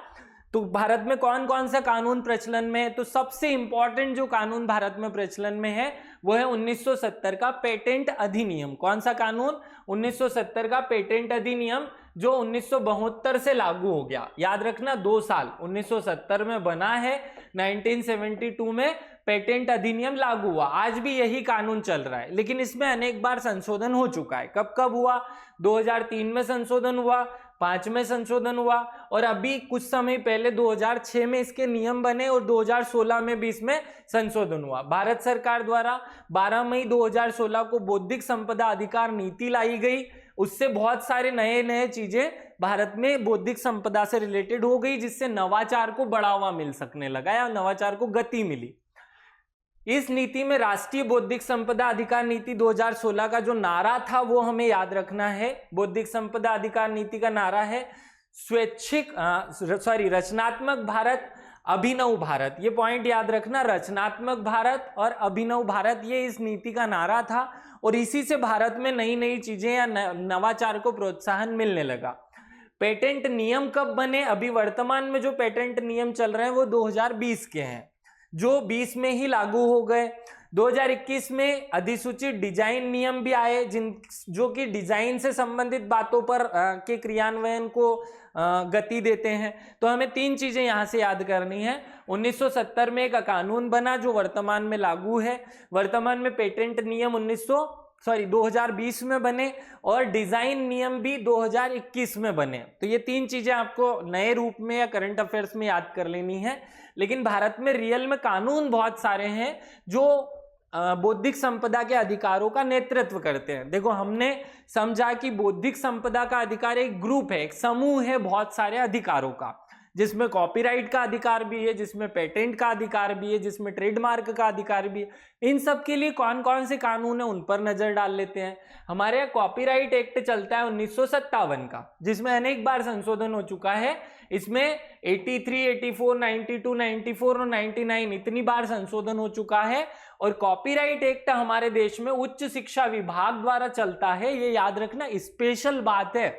[SPEAKER 1] तो भारत में कौन कौन सा कानून प्रचलन में है? तो सबसे इंपॉर्टेंट जो कानून भारत में प्रचलन में है वो है 1970 का पेटेंट अधिनियम। कौन सा कानून? 1970 का पेटेंट अधिनियम, जो 1972 से लागू हो गया। याद रखना 2 साल, 1970 में बना है, 1972 में पेटेंट अधिनियम लागू हुआ। आज भी यही कानून चल रहा है, लेकिन इसमें अनेक बार संशोधन हो चुका है। कब कब हुआ? 2003 में संशोधन हुआ, 5 में संशोधन हुआ, और अभी कुछ समय पहले 2006 में इसके नियम बने और 2016 में भी इसमें संशोधन हुआ। भारत सरकार द्वारा 12 मई 2016 को बौद्धिक संपदा अधिकार नीति लाई गई। उससे बहुत सारे नए नए चीजें भारत में बौद्धिक संपदा से रिलेटेड हो गई, जिससे नवाचार को बढ़ावा मिल सकने लगा या नवाचार को गति मिली। इस नीति में राष्ट्रीय बौद्धिक संपदा अधिकार नीति 2016 का जो नारा था वो हमें याद रखना है। बौद्धिक संपदा अधिकार नीति का नारा है रचनात्मक भारत, अभिनव भारत। ये पॉइंट याद रखना, रचनात्मक भारत और अभिनव भारत, ये इस नीति का नारा था, और इसी से भारत में नई नई चीजें या नवाचार को प्रोत्साहन मिलने लगा। पेटेंट नियम कब बने? अभी वर्तमान में जो पेटेंट नियम चल रहे हैं वो 2020 के हैं, जो 20 में ही लागू हो गए। 2021 में अधिसूचित डिजाइन नियम भी आए, जो कि डिजाइन से संबंधित बातों पर के क्रियान्वयन को गति देते हैं। तो हमें 3 चीजें यहाँ से याद करनी है। 1970 में एक कानून बना जो वर्तमान में लागू है। वर्तमान में पेटेंट नियम 2020 में बने, और डिजाइन नियम भी 2021 में बने। तो ये 3 चीजें आपको नए रूप में या करंट अफेयर्स में याद कर लेनी है। लेकिन भारत में रियल में कानून बहुत सारे हैं जो बौद्धिक संपदा के अधिकारों का नेतृत्व करते हैं। देखो, हमने समझा कि बौद्धिक संपदा का अधिकार एक ग्रुप है, एक समूह है बहुत सारे अधिकारों का, जिसमें कॉपीराइट का अधिकार भी है, जिसमें पेटेंट का अधिकार भी है, जिसमें ट्रेडमार्क का अधिकार भी है। इन सब के लिए कौन कौन से कानून है उन पर नजर डाल लेते हैं। हमारे यहाँ कॉपीराइट एक्ट चलता है 1957 का, जिसमें अनेक बार संशोधन हो चुका है। इसमें 83, 84, 92, 94 और 99 इतनी बार संशोधन हो चुका है। और कॉपीराइट एक्ट हमारे देश में उच्च शिक्षा विभाग द्वारा चलता है, ये याद रखना, स्पेशल बात है।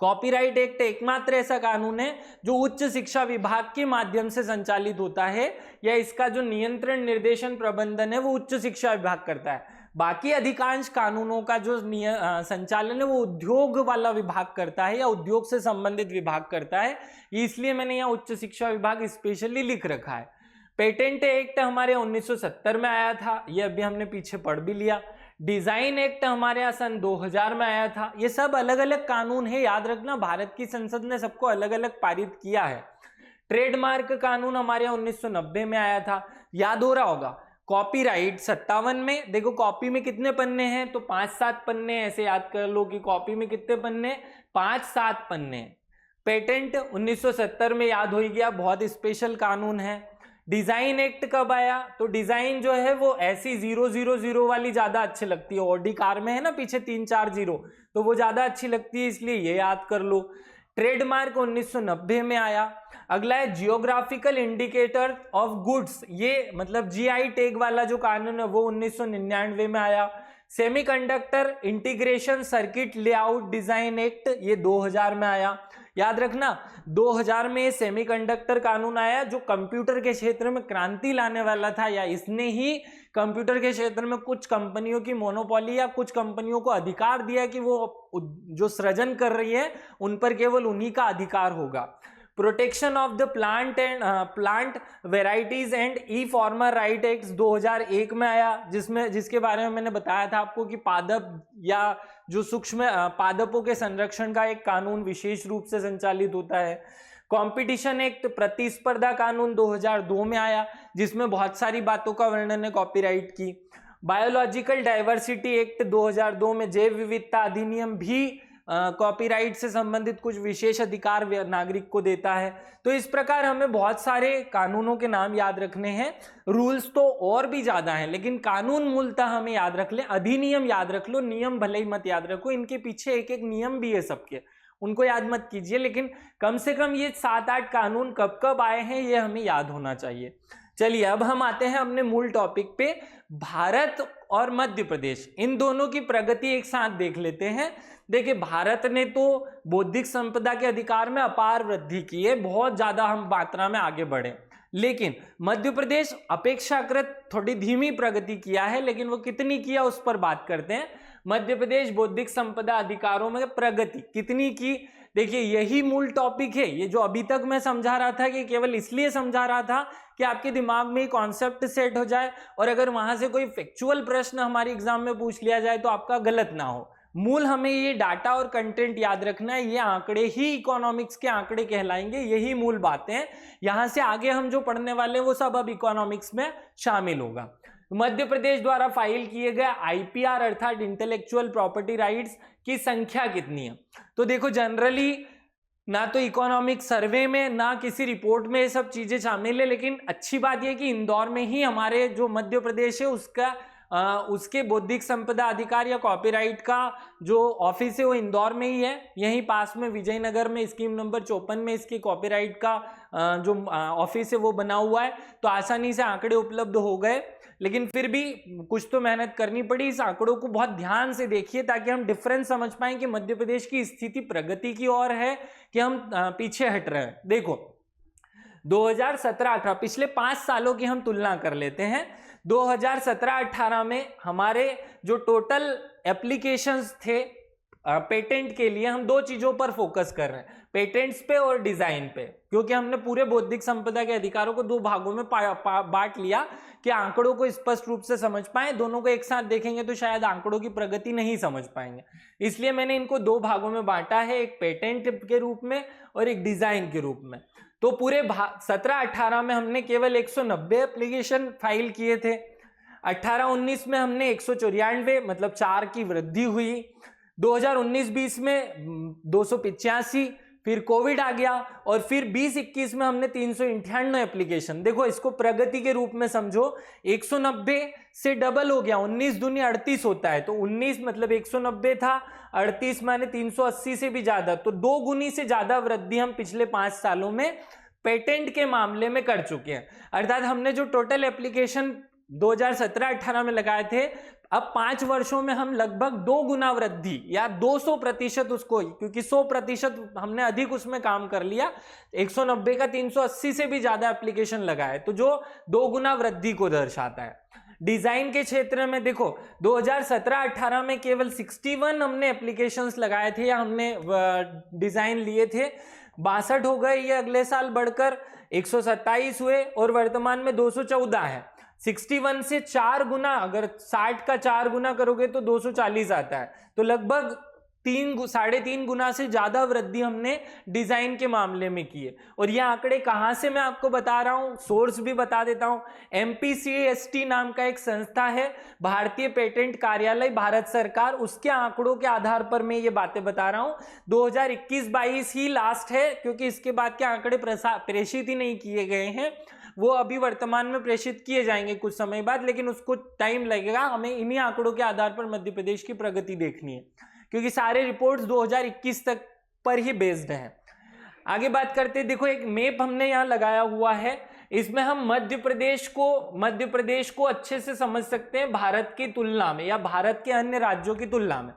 [SPEAKER 1] कॉपीराइट एक्ट एकमात्र ऐसा कानून है जो उच्च शिक्षा विभाग के माध्यम से संचालित होता है, या इसका जो नियंत्रण, निर्देशन, प्रबंधन है वो उच्च शिक्षा विभाग करता है। बाकी अधिकांश कानूनों का जो संचालन है वो उद्योग वाला विभाग करता है या उद्योग से संबंधित विभाग करता है। इसलिए मैंने यहाँ उच्च शिक्षा विभाग स्पेशली लिख रखा है। पेटेंट एक्ट हमारे 1970 में आया था, ये अभी हमने पीछे पढ़ भी लिया। डिजाइन एक्ट हमारे यहाँ सन 2000 में आया था। ये सब अलग अलग कानून है, याद रखना, भारत की संसद ने सबको अलग अलग पारित किया है। ट्रेडमार्क कानून हमारे यहाँ 1990 में आया था, याद हो रहा होगा। कॉपीराइट 57 में, देखो कॉपी में कितने पन्ने हैं, तो 5-7 पन्ने, ऐसे याद कर लो कि कॉपी में कितने पन्ने, 5-7 पन्ने। पेटेंट 1970 में, याद हो गया, बहुत स्पेशल कानून है। डिजाइन एक्ट कब आया? तो डिजाइन जो है वो ऐसी 000 वाली ज्यादा अच्छी लगती है, ऑडी कार में है ना पीछे 3-4 0, तो वो ज्यादा अच्छी लगती है, इसलिए ये याद कर लो। ट्रेडमार्क 1990 में आया। अगला है जियोग्राफिकल इंडिकेटर ऑफ गुड्स, ये मतलब जीआई टैग वाला जो कानून है वो 1999 में आया। Semiconductor integration circuit layout design act, ये 2000 में आया। याद रखना, 2000 में सेमीकंडक्टर कानून आया जो कंप्यूटर के क्षेत्र में क्रांति लाने वाला था, या इसने ही कंप्यूटर के क्षेत्र में कुछ कंपनियों की मोनोपोली या कुछ कंपनियों को अधिकार दिया कि वो जो सृजन कर रही है उन पर केवल उन्हीं का अधिकार होगा। Protection of the plant varieties and E farmer right act 2001 में आया, जिसके बारे में मैंने बताया था आपको कि पादप या जो सूक्ष्म पादपों के संरक्षण का एक कानून विशेष रूप से संचालित होता है। कंपटीशन एक्ट, प्रतिस्पर्धा कानून 2002 में आया, जिसमें बहुत सारी बातों का वर्णन है कॉपीराइट की। बायोलॉजिकल डाइवर्सिटी एक्ट 2002 में, जैव विविधता अधिनियम भी कॉपीराइट से संबंधित कुछ विशेष अधिकार नागरिक को देता है। तो इस प्रकार हमें बहुत सारे कानूनों के नाम याद रखने हैं। रूल्स तो और भी ज्यादा हैं, लेकिन कानून मूलतः हमें याद रख ले। अधिनियम याद रख लो, नियम भले ही मत याद रखो, इनके पीछे एक एक नियम भी है सबके, उनको याद मत कीजिए, लेकिन कम से कम ये 7-8 कानून कब कब आए हैं ये हमें याद होना चाहिए। चलिए अब हम आते हैं अपने मूल टॉपिक पे। भारत और मध्य प्रदेश, इन दोनों की प्रगति एक साथ देख लेते हैं। देखिए, भारत ने तो बौद्धिक संपदा के अधिकार में अपार वृद्धि की है, बहुत ज्यादा हम मात्रा में आगे बढ़े, लेकिन मध्य प्रदेश अपेक्षाकृत थोड़ी धीमी प्रगति किया है। लेकिन वो कितनी किया उस पर बात करते हैं। मध्य प्रदेश बौद्धिक संपदा अधिकारों में प्रगति कितनी की? देखिए यही मूल टॉपिक है। ये जो अभी तक मैं समझा रहा था कि केवल इसलिए समझा रहा था कि आपके दिमाग में कॉन्सेप्ट सेट हो जाए, और अगर वहां से कोई फैक्चुअल प्रश्न हमारे एग्जाम में पूछ लिया जाए तो आपका गलत ना हो। मूल हमें ये डाटा और कंटेंट याद रखना है। ये आंकड़े ही इकोनॉमिक्स के आंकड़े कहलाएंगे, यही मूल बातें हैं। यहां से आगे हम जो पढ़ने वाले हैं वो सब अब इकोनॉमिक्स में शामिल होगा। मध्य प्रदेश द्वारा फाइल किए गए आईपीआर अर्थात इंटेलेक्चुअल प्रॉपर्टी राइट्स की संख्या कितनी है? तो देखो जनरली ना तो इकोनॉमिक सर्वे में ना किसी रिपोर्ट में ये सब चीजें शामिल है, लेकिन अच्छी बात यह कि इंदौर में ही हमारे जो मध्य प्रदेश है उसके बौद्धिक संपदा अधिकार या कॉपीराइट का जो ऑफिस है वो इंदौर में ही है। यहीं पास में विजयनगर में स्कीम नंबर 54 में इसकी कॉपीराइट का जो ऑफिस है वो बना हुआ है, तो आसानी से आंकड़े उपलब्ध हो गए। लेकिन फिर भी कुछ तो मेहनत करनी पड़ी। इस आंकड़ों को बहुत ध्यान से देखिए ताकि हम डिफरेंस समझ पाएं कि मध्य प्रदेश की स्थिति प्रगति की ओर है कि हम पीछे हट रहे हैं। देखो 2017-18 पिछले 5 सालों की हम तुलना कर लेते हैं। 2017-18 में हमारे जो टोटल एप्लीकेशंस थे पेटेंट के लिए, हम 2 चीजों पर फोकस कर रहे हैं, पेटेंट्स पे और डिजाइन पे, क्योंकि हमने पूरे बौद्धिक संपदा के अधिकारों को 2 भागों में बांट लिया कि आंकड़ों को स्पष्ट रूप से समझ पाएं। दोनों को एक साथ देखेंगे तो शायद आंकड़ों की प्रगति नहीं समझ पाएंगे, इसलिए मैंने इनको 2 भागों में बांटा है, एक पेटेंट के रूप में और एक डिजाइन के रूप में। तो पूरे 17-18 में हमने केवल 190 एप्लीकेशन फाइल किए थे। 18-19 में हमने 194, मतलब 4 की वृद्धि हुई। 2019-20 में 285, फिर कोविड आ गया, और फिर 20-21 में हमने 398 एप्लीकेशन। देखो इसको प्रगति के रूप में समझो, 190 से डबल हो गया, 19 दूनी 38 होता है, तो 19 मतलब 190 था, 38 माने 380 से भी ज्यादा, तो 2 गुनी से ज्यादा वृद्धि हम पिछले 5 सालों में पेटेंट के मामले में कर चुके हैं। अर्थात हमने जो टोटल एप्लीकेशन 2017-18 में लगाए थे, अब 5 वर्षों में हम लगभग 2 गुना वृद्धि या 200% उसको, क्योंकि 100% हमने अधिक उसमें काम कर लिया, 190 का 380 से भी ज्यादा एप्लीकेशन लगाए, तो जो 2 गुना वृद्धि को दर्शाता है। डिजाइन के क्षेत्र में देखो 2017-18 में केवल 61 हमने एप्लीकेशंस लगाए थे या हमने डिजाइन लिए थे, 62 हो गए, ये अगले साल बढ़कर 127 हुए और वर्तमान में 214 है। 61 से 4 गुना, अगर 60 का 4 गुना करोगे तो 240 आता है, तो लगभग 3.5 गुना से ज्यादा वृद्धि हमने डिजाइन के मामले में की है। और ये आंकड़े कहां से मैं आपको बता रहा हूं, सोर्स भी बता देता हूं। MPCAST नाम का एक संस्था है, भारतीय पेटेंट कार्यालय, भारत सरकार, उसके आंकड़ों के आधार पर मैं ये बातें बता रहा हूं। 2021-22 ही लास्ट है, क्योंकि इसके बाद के आंकड़े प्रेषित ही नहीं किए गए हैं, वो अभी वर्तमान में प्रेषित किए जाएंगे कुछ समय बाद, लेकिन उसको टाइम लगेगा। हमें इन्हीं आंकड़ों के आधार पर मध्य प्रदेश की प्रगति देखनी है, क्योंकि सारे रिपोर्ट्स 2021 तक पर ही बेस्ड हैं। आगे बात करते हैं, देखो एक मैप हमने यहाँ लगाया हुआ है, इसमें हम मध्य प्रदेश को अच्छे से समझ सकते हैं भारत की तुलना में या भारत के अन्य राज्यों की तुलना में।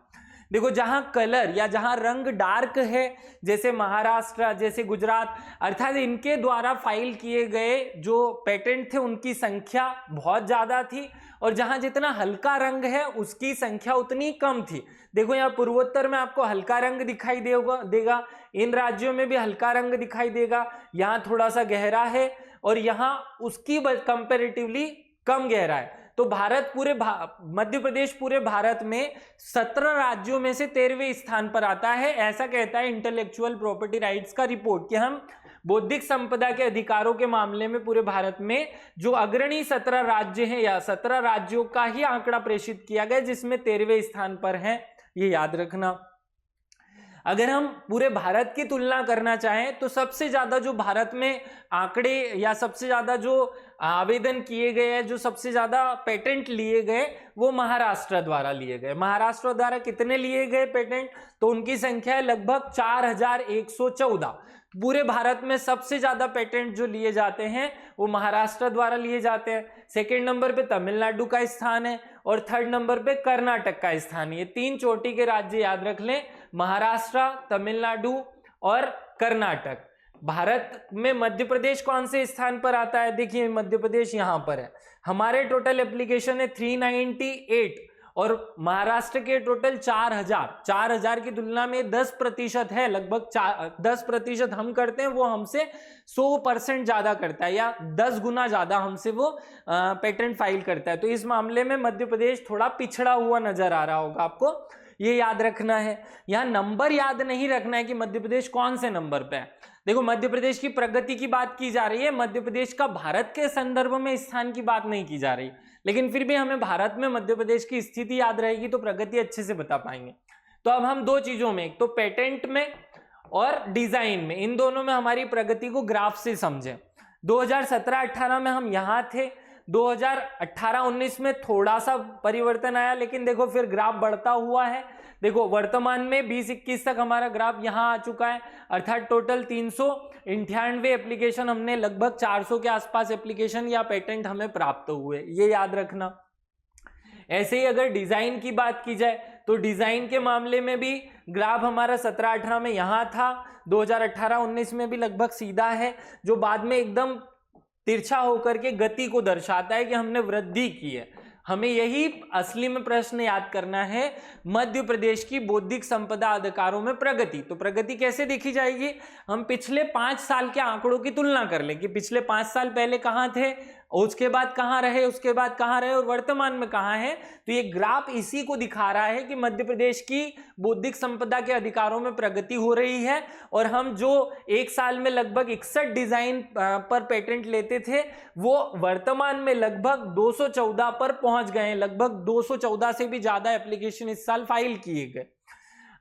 [SPEAKER 1] देखो जहां कलर या जहां रंग डार्क है, जैसे महाराष्ट्र, जैसे गुजरात, अर्थात इनके द्वारा फाइल किए गए जो पेटेंट थे उनकी संख्या बहुत ज्यादा थी, और जहां जितना हल्का रंग है उसकी संख्या उतनी कम थी। देखो यहाँ पूर्वोत्तर में आपको हल्का रंग दिखाई देगा, इन राज्यों में भी हल्का रंग दिखाई देगा, यहाँ थोड़ा सा गहरा है और यहाँ उसकी कंपैरेटिवली कम गहरा है। तो मध्य प्रदेश पूरे भारत में 17 राज्यों में से 13वें स्थान पर आता है। ऐसा कहता है इंटेलेक्चुअल प्रॉपर्टी राइट्स का रिपोर्ट कि हम बौद्धिक संपदा के अधिकारों के मामले में पूरे भारत में जो अग्रणी 17 राज्य हैं या 17 राज्यों का ही आंकड़ा प्रेषित किया गया, जिसमें 13वें स्थान पर है, ये याद रखना। अगर हम पूरे भारत की तुलना करना चाहें तो सबसे ज्यादा जो भारत में आंकड़े या सबसे ज्यादा जो आवेदन किए गए हैं, जो सबसे ज्यादा पेटेंट लिए गए, वो महाराष्ट्र द्वारा लिए गए। महाराष्ट्र द्वारा कितने लिए गए पेटेंट? तो उनकी संख्या है लगभग 4114। पूरे भारत में सबसे ज्यादा पेटेंट जो लिए जाते हैं वो महाराष्ट्र द्वारा लिए जाते हैं। सेकेंड नंबर पे तमिलनाडु का स्थान है और थर्ड नंबर पे कर्नाटक का स्थान है। ये 3 चोटी के राज्य याद रख लें, महाराष्ट्र, तमिलनाडु और कर्नाटक। भारत में मध्य प्रदेश कौन से स्थान पर आता है? देखिए मध्य प्रदेश यहाँ पर है। हमारे टोटल एप्लीकेशन है 398 और महाराष्ट्र के टोटल 4000 की तुलना में 10% है, लगभग 10% हम करते हैं, वो हमसे 100% ज्यादा करता है, या 10 गुना ज्यादा हमसे वो पेटेंट फाइल करता है। तो इस मामले में मध्य प्रदेश थोड़ा पिछड़ा हुआ नजर आ रहा होगा, आपको ये याद रखना है। यहां नंबर याद नहीं रखना है कि मध्य प्रदेश कौन से नंबर पे है। देखो मध्य प्रदेश की प्रगति की बात की जा रही है, मध्य प्रदेश का भारत के संदर्भ में स्थान की बात नहीं की जा रही, लेकिन फिर भी हमें भारत में मध्य प्रदेश की स्थिति याद रहेगी तो प्रगति अच्छे से बता पाएंगे। तो अब हम दो चीजों में, एक तो पेटेंट में और डिजाइन में, इन दोनों में हमारी प्रगति को ग्राफ से समझें। 2017-18 में हम यहां थे, 2018-19 में थोड़ा सा परिवर्तन आया, लेकिन देखो फिर ग्राफ बढ़ता हुआ है। देखो वर्तमान में 2021 तक हमारा ग्राफ यहां आ चुका है, अर्थात टोटल 398 एप्लीकेशन, हमने लगभग 400 के आसपास एप्लीकेशन या पेटेंट हमें प्राप्त हुए, ये याद रखना। ऐसे ही अगर डिजाइन की बात की जाए तो डिजाइन के मामले में भी ग्राफ हमारा 17-18 में यहां था, 2018-19 में भी लगभग सीधा है, जो बाद में एकदम तिरछा होकर के गति को दर्शाता है कि हमने वृद्धि की है। हमें यही असली में प्रश्न याद करना है, मध्य प्रदेश की बौद्धिक संपदा अधिकारों में प्रगति। तो प्रगति कैसे देखी जाएगी, हम पिछले 5 साल के आंकड़ों की तुलना कर लें कि पिछले 5 साल पहले कहां थे, उसके बाद कहां रहे, उसके बाद कहां रहे और वर्तमान में कहां है। तो ये ग्राफ इसी को दिखा रहा है कि मध्य प्रदेश की बौद्धिक संपदा के अधिकारों में प्रगति हो रही है, और हम जो एक साल में लगभग 61 डिजाइन पर पेटेंट लेते थे, वो वर्तमान में लगभग 214 पर पहुंच गए हैं। लगभग 214 से भी ज्यादा एप्लीकेशन इस साल फाइल किए गए।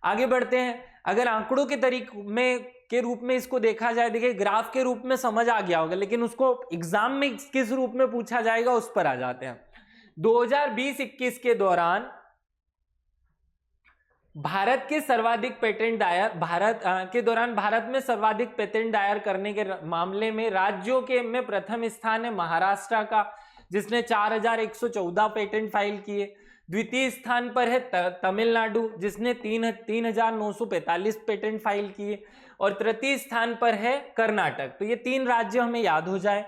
[SPEAKER 1] आगे बढ़ते हैं, अगर आंकड़ों के तरीके में के रूप में इसको देखा जाए, देखिए ग्राफ के रूप में समझ आ गया होगा, लेकिन उसको एग्जाम में किस रूप में पूछा जाएगा उस पर आ जाते हैं। 2020-21 के दौरान भारत के सर्वाधिक पेटेंट दायर भारत में सर्वाधिक पेटेंट दायर करने के मामले में राज्यों के में प्रथम स्थान है महाराष्ट्र का, जिसने 4114 पेटेंट फाइल किए। द्वितीय स्थान पर है तमिलनाडु, जिसने 3945 पेटेंट फाइल किए, और तृतीय स्थान पर है कर्नाटक। तो ये 3 राज्य हमें याद हो जाए।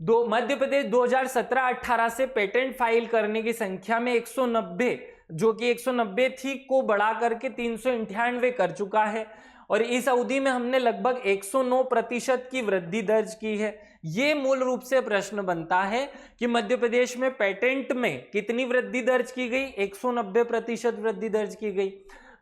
[SPEAKER 1] मध्य प्रदेश 2017-18 से पेटेंट फाइल करने की संख्या में 190, जो कि 190 थी, को बढ़ा करके 398 कर चुका है, और इस अवधि में हमने लगभग 109% की वृद्धि दर्ज की है। ये मूल रूप से प्रश्न बनता है कि मध्य प्रदेश में पेटेंट में कितनी वृद्धि दर्ज की गई, 190% वृद्धि दर्ज की गई।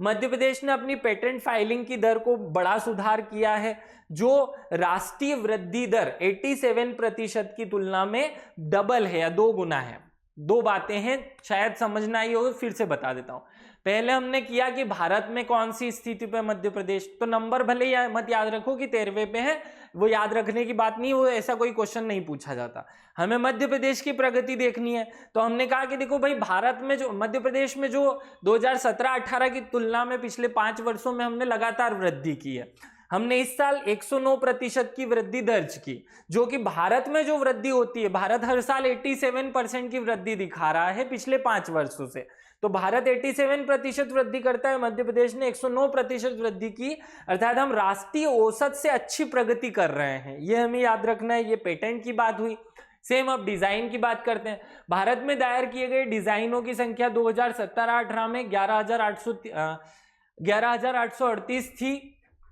[SPEAKER 1] मध्य प्रदेश ने अपनी पेटेंट फाइलिंग की दर को बड़ा सुधार किया है, जो राष्ट्रीय वृद्धि दर 87% की तुलना में डबल है या 2 गुना है। 2 बातें हैं, शायद समझना ही होगा, फिर से बता देता हूं। पहले हमने किया कि भारत में कौन सी स्थिति पे मध्य प्रदेश, तो नंबर भले ही मत याद रखो कि 13वें पे है, वो याद रखने की बात नहीं, वो ऐसा कोई क्वेश्चन नहीं पूछा जाता। हमें मध्य प्रदेश की प्रगति देखनी है, तो हमने कहा कि देखो भाई, भारत में जो मध्य प्रदेश में जो 2017-18 की तुलना में पिछले 5 वर्षों में हमने लगातार वृद्धि की है। हमने इस साल 109% की वृद्धि दर्ज की, जो कि भारत में जो वृद्धि होती है, भारत हर साल 87% की वृद्धि दिखा रहा है पिछले 5 वर्षों से। तो भारत 87% वृद्धि करता है, मध्य प्रदेश ने 109% वृद्धि की, अर्थात हम राष्ट्रीय औसत से अच्छी प्रगति कर रहे हैं, ये हमें याद रखना है। ये पेटेंट की बात हुई। सेम अब डिजाइन की बात करते हैं। भारत में दायर किए गए डिजाइनों की संख्या 2017-18 में 11,838 थी,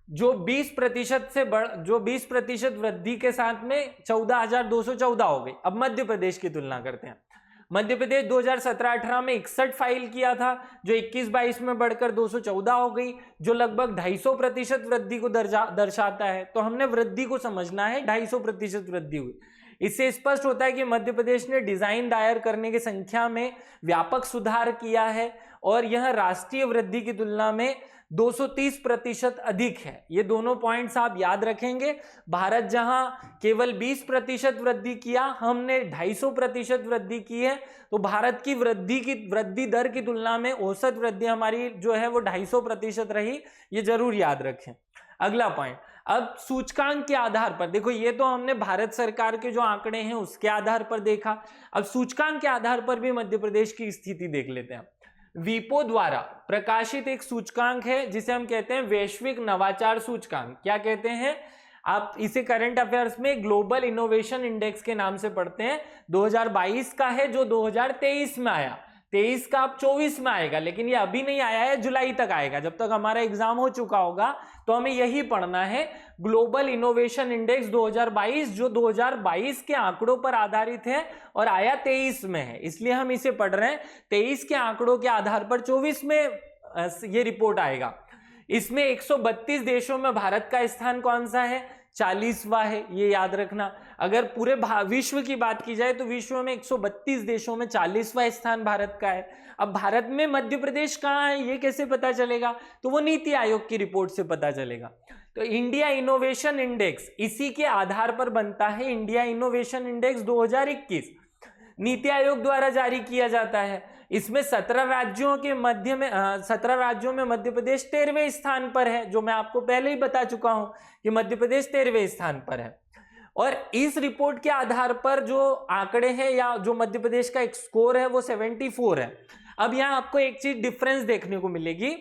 [SPEAKER 1] जो 20% वृद्धि के साथ में 14,214 हो गई। अब मध्य प्रदेश की तुलना करते हैं। मध्य प्रदेश 2017-18 में 61 फाइल किया था, जो 21-22 में बढ़कर 214 हो गई, जो लगभग 250% वृद्धि को दर्शाता है। तो हमने वृद्धि को समझना है, 250% वृद्धि हुई। इससे स्पष्ट होता है कि मध्य प्रदेश ने डिजाइन दायर करने की संख्या में व्यापक सुधार किया है, और यह राष्ट्रीय वृद्धि की तुलना में 230% अधिक है। ये दोनों पॉइंट्स आप याद रखेंगे। भारत जहां केवल 20% वृद्धि किया, हमने 250% वृद्धि की है, तो भारत की वृद्धि दर की तुलना में औसत वृद्धि हमारी जो है वो 250% रही, ये जरूर याद रखें। अगला पॉइंट, अब सूचकांक के आधार पर देखो, ये तो हमने भारत सरकार के जो आंकड़े हैं उसके आधार पर देखा। अब सूचकांक के आधार पर भी मध्य प्रदेश की स्थिति देख लेते हैं। वीपो द्वारा प्रकाशित एक सूचकांक है जिसे हम कहते हैं वैश्विक नवाचार सूचकांक। क्या कहते हैं आप इसे? करंट अफेयर्स में ग्लोबल इनोवेशन इंडेक्स के नाम से पढ़ते हैं। 2022 का है, जो 2023 में आया। 23 का अब 24 में आएगा, लेकिन ये अभी नहीं आया है, जुलाई तक आएगा। जब तक हमारा एग्जाम हो चुका होगा तो हमें यही पढ़ना है, ग्लोबल इनोवेशन इंडेक्स 2022, जो 2022 के आंकड़ों पर आधारित है और आया 23 में है, इसलिए हम इसे पढ़ रहे हैं। 23 के आंकड़ों के आधार पर 24 में ये रिपोर्ट आएगा। इसमें 132 देशों में भारत का स्थान कौन सा है? 40वां है, ये याद रखना। अगर पूरे विश्व की बात की जाए तो विश्व में 132 देशों में 40वां स्थान भारत का है। अब भारत में मध्य प्रदेश कहाँ है, ये कैसे पता चलेगा? तो वो नीति आयोग की रिपोर्ट से पता चलेगा। तो इंडिया इनोवेशन इंडेक्स इसी के आधार पर बनता है। India innovation index 2021 NITI Aayog द्वारा जारी किया जाता है। इसमें 17 राज्यों के मध्य में 17 राज्यों में मध्य प्रदेश 13वें स्थान पर है, जो मैं आपको पहले ही बता चुका हूं कि मध्य प्रदेश 13वें स्थान पर है। और इस रिपोर्ट के आधार पर जो आंकड़े हैं या जो मध्य प्रदेश का एक स्कोर है वो 74 है। अब यहां आपको एक चीज डिफरेंस देखने को मिलेगी।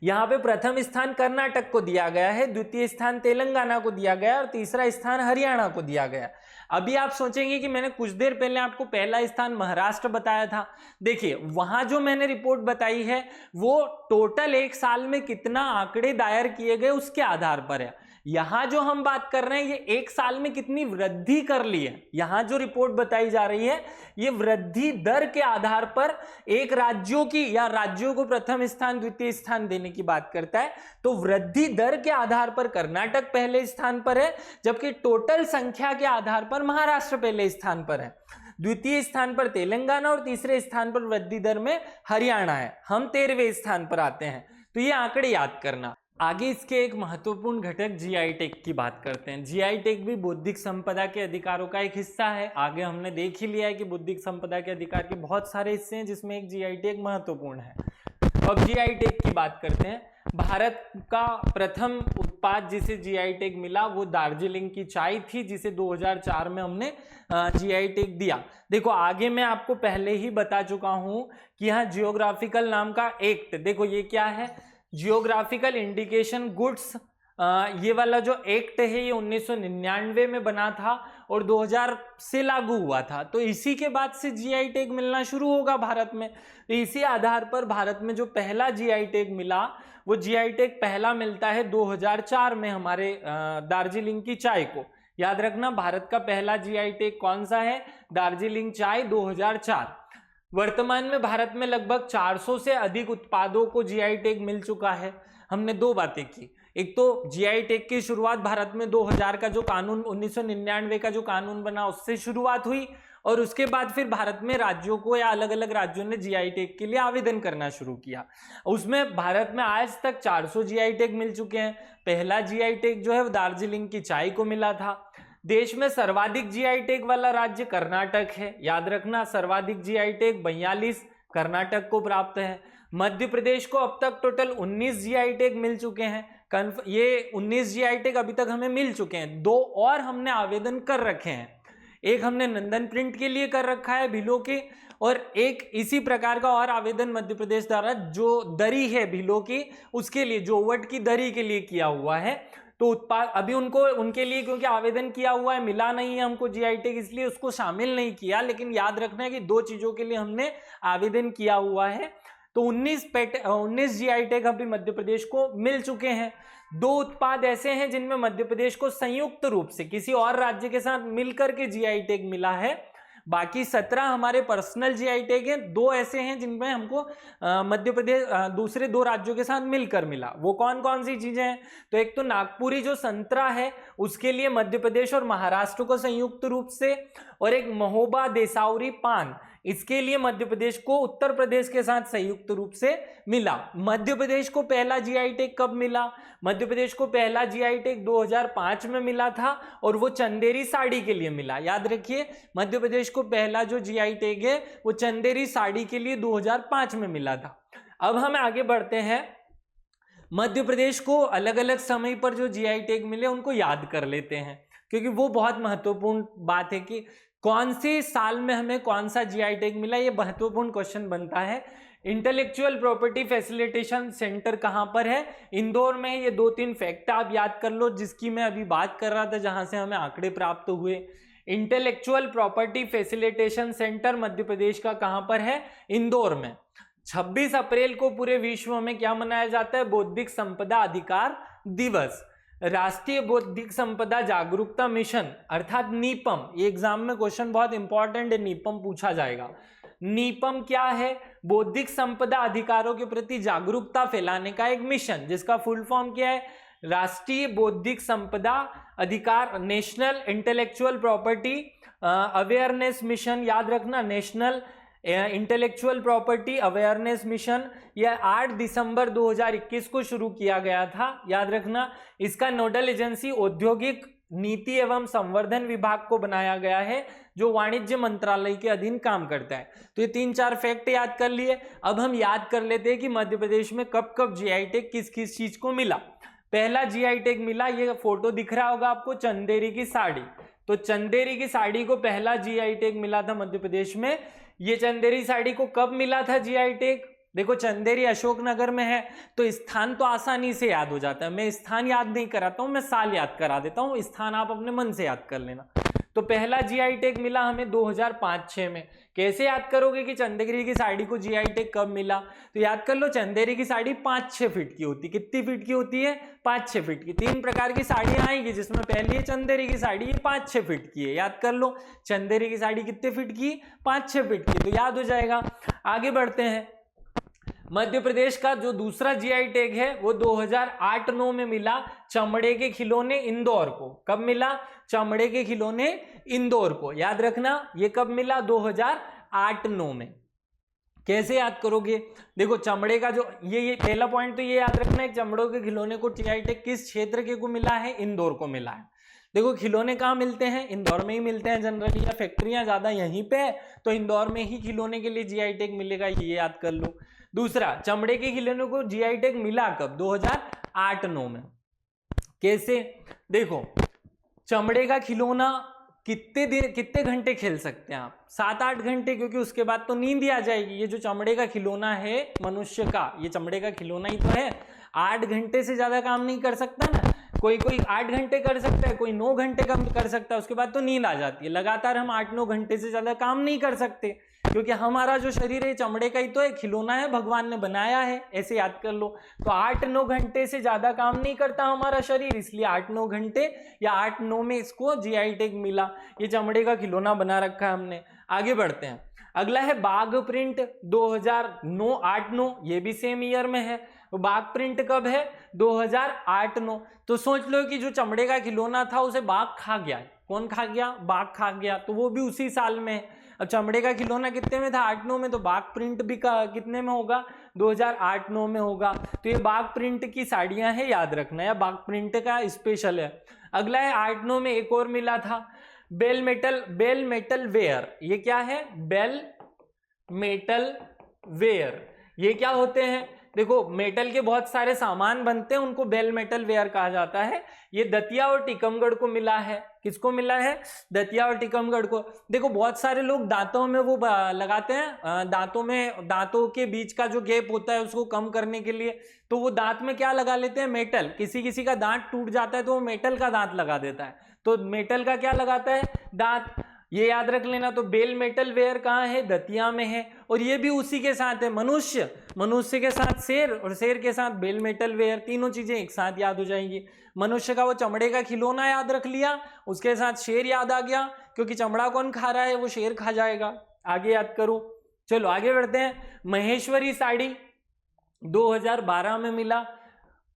[SPEAKER 1] यहां पे प्रथम स्थान कर्नाटक को दिया गया है, द्वितीय स्थान तेलंगाना को दिया गया और तीसरा स्थान हरियाणा को दिया गया। अभी आप सोचेंगे कि मैंने कुछ देर पहले आपको पहला स्थान महाराष्ट्र बताया था। देखिए वहां जो मैंने रिपोर्ट बताई है वो टोटल एक साल में कितना आंकड़े दायर किए गए उसके आधार पर है। यहां जो हम बात कर रहे हैं ये एक साल में कितनी वृद्धि कर ली है। यहां जो रिपोर्ट बताई जा रही है ये वृद्धि दर के आधार पर एक राज्यों की या राज्यों को प्रथम स्थान द्वितीय स्थान देने की बात करता है। तो वृद्धि दर के आधार पर कर्नाटक पहले स्थान पर है, जबकि टोटल संख्या के आधार पर महाराष्ट्र पहले स्थान पर है। द्वितीय स्थान पर तेलंगाना और तीसरे स्थान पर वृद्धि दर में हरियाणा है। हम 13वें स्थान पर आते हैं। तो ये आंकड़े याद करना। आगे इसके एक महत्वपूर्ण घटक जीआई टैग की बात करते हैं। जीआई टैग भी बौद्धिक संपदा के अधिकारों का एक हिस्सा है। आगे हमने देख ही लिया है कि बौद्धिक संपदा के अधिकार के बहुत सारे हिस्से हैं जिसमें एक जीआई टैग महत्वपूर्ण है। अब जीआई टैग की बात करते हैं। भारत का प्रथम उत्पाद जिसे जीआई टैग मिला वो दार्जिलिंग की चाय थी, जिसे 2004 में हमने जीआई टैग दिया। देखो आगे मैं आपको पहले ही बता चुका हूं कि यहाँ जियोग्राफिकल नाम का एक्ट, देखो ये क्या है, जियोग्राफिकल इंडिकेशन गुड्स। ये वाला जो एक्ट है ये 1999 में बना था और 2000 से लागू हुआ था। तो इसी के बाद से जीआई टैग मिलना शुरू होगा भारत में। तो इसी आधार पर भारत में जो पहला जीआई टैग मिला वो जीआई टैग पहला मिलता है 2004 में हमारे दार्जिलिंग की चाय को। याद रखना भारत का पहला जीआई टैग कौन सा है? दार्जिलिंग चाय 2004। वर्तमान में भारत में लगभग 400 से अधिक उत्पादों को जीआई टैग मिल चुका है। हमने दो बातें की, एक तो जीआई टैग की शुरुआत भारत में 2000 का जो कानून 1999 का जो कानून बना उससे शुरुआत हुई और उसके बाद फिर भारत में राज्यों को या अलग अलग राज्यों ने जीआई टैग के लिए आवेदन करना शुरू किया। उसमें भारत में आज तक 400 जीआई टैग मिल चुके हैं। पहला जीआई टैग जो है वो दार्जिलिंग की चाय को मिला था। देश में सर्वाधिक जीआई टैग वाला राज्य कर्नाटक है। याद रखना सर्वाधिक जीआई टैग 42 कर्नाटक को प्राप्त है। मध्य प्रदेश को अब तक टोटल 19 जीआई टैग मिल चुके हैं। ये 19 जीआई टैग अभी तक हमें मिल चुके हैं। 2 और हमने आवेदन कर रखे हैं। एक हमने नंदन प्रिंट के लिए कर रखा है भीलों के, और एक इसी प्रकार का और आवेदन मध्य प्रदेश द्वारा जो दरी है भीलों की उसके लिए, जो वट की दरी के लिए किया हुआ है। तो उत्पाद अभी उनके लिए क्योंकि आवेदन किया हुआ है, मिला नहीं है हमको जीआई टैग, इसलिए उसको शामिल नहीं किया। लेकिन याद रखना है कि 2 चीजों के लिए हमने आवेदन किया हुआ है। तो 19 जीआई टैग अभी मध्य प्रदेश को मिल चुके हैं। 2 उत्पाद ऐसे हैं जिनमें मध्य प्रदेश को संयुक्त रूप से किसी और राज्य के साथ मिलकर के जीआई टैग मिला है। बाकी 17 हमारे पर्सनल जीआई टैग हैं। 2 ऐसे हैं जिनमें हमको मध्य प्रदेश दूसरे 2 राज्यों के साथ मिलकर मिला। वो कौन कौन सी चीजें हैं? तो एक तो नागपुरी जो संतरा है उसके लिए मध्य प्रदेश और महाराष्ट्र को संयुक्त रूप से, और एक महोबा देसावरी पान इसके लिए मध्य प्रदेश को उत्तर प्रदेश के साथ संयुक्त रूप से मिला। मध्य प्रदेश को पहला जीआई टैग कब मिला? मध्य प्रदेश को पहला जीआई टैग 2005 में मिला था और वो चंदेरी साड़ी के लिए मिला। याद रखिए मध्य प्रदेश को पहला जो जीआई टैग है वो चंदेरी साड़ी के लिए 2005 में मिला था। अब हम आगे बढ़ते हैं। मध्य प्रदेश को अलग अलग समय पर जो जीआई टैग मिले उनको याद कर लेते हैं, क्योंकि वो बहुत महत्वपूर्ण बात है कि कौन से साल में हमें कौन सा जीआई टैग मिला। ये महत्वपूर्ण क्वेश्चन बनता है। इंटेलेक्चुअल प्रॉपर्टी फैसिलिटेशन सेंटर कहां पर है? इंदौर में। ये 2-3 फैक्ट आप याद कर लो जिसकी मैं अभी बात कर रहा था, जहां से हमें आंकड़े प्राप्त हुए। Intellectual property facilitation centre Madhya Pradesh का कहां पर है? इंदौर में। 26 अप्रैल को पूरे विश्व में क्या मनाया जाता है? बौद्धिक संपदा अधिकार दिवस। राष्ट्रीय बौद्धिक संपदा जागरूकता मिशन अर्थात नीपम, ये एग्जाम में क्वेश्चन बहुत इंपॉर्टेंट है, नीपम पूछा जाएगा। नीपम क्या है? बौद्धिक संपदा अधिकारों के प्रति जागरूकता फैलाने का एक मिशन, जिसका फुल फॉर्म क्या है? राष्ट्रीय बौद्धिक संपदा अधिकार, national intellectual property awareness mission. याद रखना, national intellectual property awareness mission. यह 8 दिसंबर 2021 को शुरू किया गया था, याद रखना। इसका नोडल एजेंसी औद्योगिक नीति एवं संवर्धन विभाग को बनाया गया है, जो वाणिज्य मंत्रालय के अधीन काम करता है। तो ये 3-4 फैक्ट याद कर लिए। अब हम याद कर लेते हैं कि मध्य प्रदेश में कब कब जीआई टैग किस किस चीज को मिला। पहला जीआई टैग मिला, ये फोटो दिख रहा होगा आपको, चंदेरी की साड़ी। तो चंदेरी की साड़ी को पहला जीआई टैग मिला था मध्य प्रदेश में। ये चंदेरी साड़ी को कब मिला था जीआई टैग? देखो, चंदेरी अशोकनगर में है, तो स्थान तो आसानी से याद हो जाता है। मैं स्थान याद नहीं कराता हूं, मैं साल याद करा देता हूं, स्थान आप अपने मन से याद कर लेना। तो पहला जीआई टैग मिला हमें 2005-06 में। कैसे याद करोगे कि चंदेरी की साड़ी को जीआई टैग कब मिला? तो याद कर लो, चंदेरी की साड़ी 5-6 फीट की होती। कितनी फीट की होती है? 5-6 फीट की। 3 प्रकार की साड़ियां आएंगी, जिसमें पहली है चंदेरी की साड़ी, ये 5-6 फीट की है। याद कर लो, चंदेरी की साड़ी कितने फीट की? 5-6 फीट की। तो याद हो जाएगा। आगे बढ़ते हैं। मध्य प्रदेश का जो दूसरा जीआई टैग है वो 2008-09 में मिला, चमड़े के खिलौने इंदौर को। कब मिला? चमड़े के खिलौने इंदौर को। याद रखना, ये कब मिला? 2008-09 में। कैसे याद करोगे? देखो, चमड़े का जो ये पहला पॉइंट तो ये याद रखना है, चमड़ों के खिलौने को जीआई टैग किस क्षेत्र के को मिला है? इंदौर को मिला है। देखो, खिलौने कहाँ मिलते हैं? इंदौर में ही मिलते हैं जनरली, या फैक्ट्रियां ज्यादा यहीं पे है, तो इंदौर में ही खिलौने के लिए जीआई टैग मिलेगा, ये याद कर लो। दूसरा, चमड़े के खिलौनों को जीआई टैग मिला कब? 2008-09 में। कैसे? देखो, चमड़े का खिलौना कितने घंटे खेल सकते हैं आप? 7-8 घंटे, क्योंकि उसके बाद तो नींद ही आ जाएगी। ये जो चमड़े का खिलौना है मनुष्य का, ये चमड़े का खिलौना ही तो है। 8 घंटे से ज्यादा काम नहीं कर सकता ना। कोई 8 घंटे कर सकता है, कोई 9 घंटे काम कर सकता है, उसके बाद तो नींद आ जाती है। लगातार हम 8-9 घंटे से ज्यादा काम नहीं कर सकते, क्योंकि हमारा जो शरीर है चमड़े का ही तो है, खिलौना है, भगवान ने बनाया है। ऐसे याद कर लो। तो 8-9 घंटे से ज्यादा काम नहीं करता हमारा शरीर, इसलिए 8-9 घंटे या 8-9 में इसको जीआई टैग मिला। ये चमड़े का खिलौना बना रखा है हमने। आगे बढ़ते हैं। अगला है बाघ प्रिंट 2009-8-9, ये भी सेम ईयर में है। तो बाघ प्रिंट कब है? 2008-9। तो सोच लो कि जो चमड़े का खिलौना था उसे बाघ खा गया। कौन खा गया? बाघ खा गया। तो वो भी उसी साल में है। अब चमड़े का खिलौना कितने में था? 8-9 में। तो बाघ प्रिंट भी कितने में होगा? 2008-9 में होगा। तो ये बाघ प्रिंट की साड़ियां हैं, याद रखना, या बाघ प्रिंट का स्पेशल है। अगला है 8-9 में एक और मिला था, बेल मेटल वेयर। ये क्या है? Bell metal ware. ये क्या होते हैं? देखो, मेटल के बहुत सारे सामान बनते हैं, उनको बेल मेटल वेयर कहा जाता है। ये दतिया और टीकमगढ़ को मिला है। किसको मिला है? दतिया और टीकमगढ़ को। देखो, बहुत सारे लोग दांतों में वो लगाते हैं, दांतों के बीच का जो गैप होता है उसको कम करने के लिए, तो वो दांत में क्या लगा लेते हैं? मेटल। किसी का दांत टूट जाता है तो वो मेटल का दांत लगा देता है, तो मेटल का क्या लगाता है? दांत। ये याद रख लेना। तो बेल मेटल वेयर कहाँ है? दतिया में है। और ये भी उसी के साथ है, मनुष्य के साथ शेर, और शेर के साथ बेल मेटल वेयर। तीनों चीजें एक साथ याद हो जाएंगी। मनुष्य का वो चमड़े का खिलौना याद रख लिया, उसके साथ शेर याद आ गया, क्योंकि चमड़ा कौन खा रहा है? वो शेर खा जाएगा। आगे याद करो। चलो आगे बढ़ते हैं। महेश्वरी साड़ी 2012 में मिला,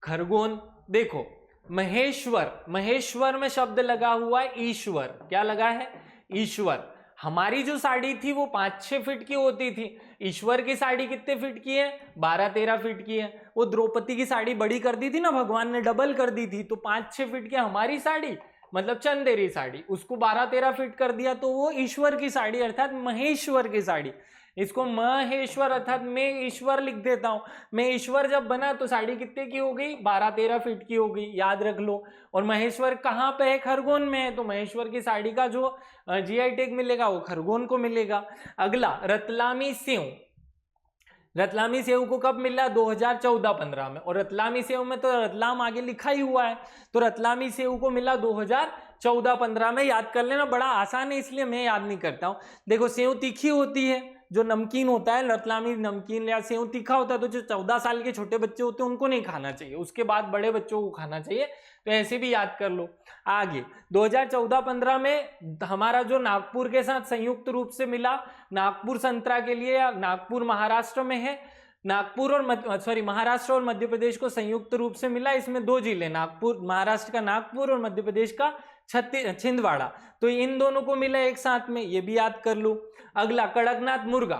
[SPEAKER 1] खरगोन। देखो, महेश्वर में शब्द लगा हुआ है ईश्वर। क्या लगा है? ईश्वर। हमारी जो साड़ी थी वो 5-6 फीट की होती थी। ईश्वर की साड़ी कितने फीट की है? 12-13 फीट की है। वो द्रौपदी की साड़ी बड़ी कर दी थी ना, भगवान ने डबल कर दी थी, तो 5-6 फीट की हमारी साड़ी, मतलब चंदेरी साड़ी, उसको 12-13 फीट कर दिया, तो वो ईश्वर की साड़ी अर्थात महेश्वर की साड़ी। इसको महेश्वर अर्थात मैं ईश्वर लिख देता हूं। मैं ईश्वर जब बना तो साड़ी कितने की हो गई? 12-13 फीट की हो गई, याद रख लो। और महेश्वर कहाँ पे है? खरगोन में है। तो महेश्वर की साड़ी का जो जीआई टैग मिलेगा वो खरगोन को मिलेगा। अगला, रतलामी सेव। रतलामी सेव को कब मिला? 2014-15 में। और रतलामी सेव में तो रतलाम आगे लिखा ही हुआ है, तो रतलामी सेव को मिला 14-15 में याद कर लेना, बड़ा आसान है इसलिए मैं याद नहीं करता हूँ। देखो सेव तीखी होती है, जो नमकीन होता है रतलामी नमकीन या सेव तीखा होता है, तो जो 14 साल के छोटे बच्चे होते हैं उनको नहीं खाना चाहिए, उसके बाद बड़े बच्चों को खाना चाहिए। तो ऐसे भी याद कर लो। आगे 2014-15 में हमारा जो नागपुर के साथ संयुक्त रूप से मिला, नागपुर संतरा के लिए, या नागपुर महाराष्ट्र में है, नागपुर और महाराष्ट्र और मध्य प्रदेश को संयुक्त रूप से मिला। इसमें 2 जिले, नागपुर महाराष्ट्र का नागपुर और मध्य प्रदेश का छिंदवाड़ा, तो इन दोनों को मिला एक साथ में, ये भी याद कर लो। अगला कड़कनाथ मुर्गा,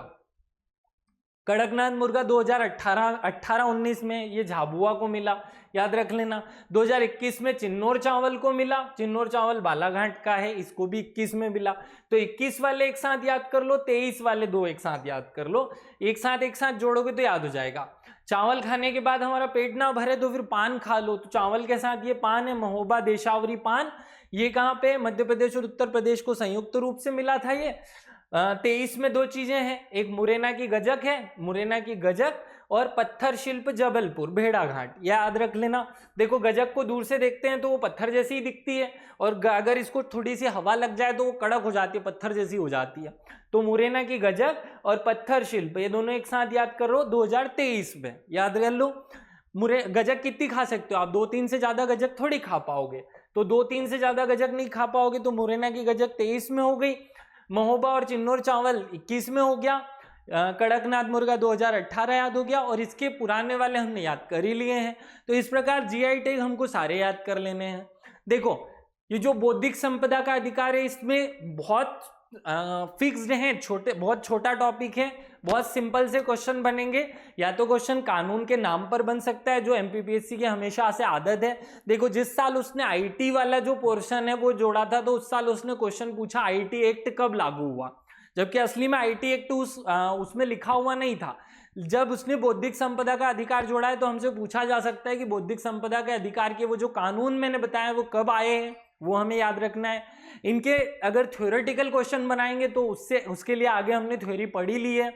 [SPEAKER 1] कड़कनाथ मुर्गा 2018-19 में ये झाबुआ को मिला, याद रख लेना। 2021 में चिन्नौर चावल को मिला, चिन्नौर चावल बालाघाट का है, इसको भी 21 में मिला। तो 21 वाले एक साथ याद कर लो, 23 वाले 2 एक साथ याद कर लो, एक साथ जोड़ोगे तो याद हो जाएगा। चावल खाने के बाद हमारा पेट ना भरे तो फिर पान खा लो, तो चावल के साथ ये पान है, महोबा देशावरी पान। ये कहाँ पे, मध्य प्रदेश और उत्तर प्रदेश को संयुक्त रूप से मिला था ये। 23 में 2 चीजें हैं, एक मुरैना की गजक है, मुरैना की गजक, और पत्थर शिल्प जबलपुर भेड़ा घाट, याद रख लेना। देखो गजक को दूर से देखते हैं तो वो पत्थर जैसी ही दिखती है, और अगर इसको थोड़ी सी हवा लग जाए तो वो कड़क हो जाती है, पत्थर जैसी हो जाती है। तो मुरैना की गजक और पत्थर शिल्प ये दोनों एक साथ याद करो 2023 में, याद कर लो। गजक कितनी खा सकते हो आप, 2-3 से ज्यादा गजक थोड़ी खा पाओगे, तो 2-3 से ज्यादा गजक नहीं खा पाओगे, तो मुरैना की गजक 23 में हो गई। महोबा और चिन्नौर चावल 21 में हो गया। कड़कनाथ मुर्गा 2018 याद हो गया, और इसके पुराने वाले हमने याद कर ही लिए हैं। तो इस प्रकार जीआई टैग हमको सारे याद कर लेने हैं। देखो ये जो बौद्धिक संपदा का अधिकार है, इसमें बहुत फिक्स्ड है, बहुत छोटा टॉपिक है, बहुत सिंपल से क्वेश्चन बनेंगे। या तो क्वेश्चन कानून के नाम पर बन सकता है, जो एमपीपीएससी की हमेशा से आदत है। देखो जिस साल उसने आईटी वाला जो पोर्शन है वो जोड़ा था, तो उस साल उसने क्वेश्चन पूछा आईटी एक्ट कब लागू हुआ, जबकि असली में आईटी एक्ट उसमें लिखा हुआ नहीं था। जब उसने बौद्धिक संपदा का अधिकार जोड़ा है तो हमसे पूछा जा सकता है कि बौद्धिक संपदा के अधिकार के वो जो कानून मैंने बताया वो कब आए हैं, वो हमें याद रखना है। इनके अगर थ्योरेटिकल क्वेश्चन बनाएंगे तो उसके लिए आगे हमने थ्योरी पढ़ी ली है।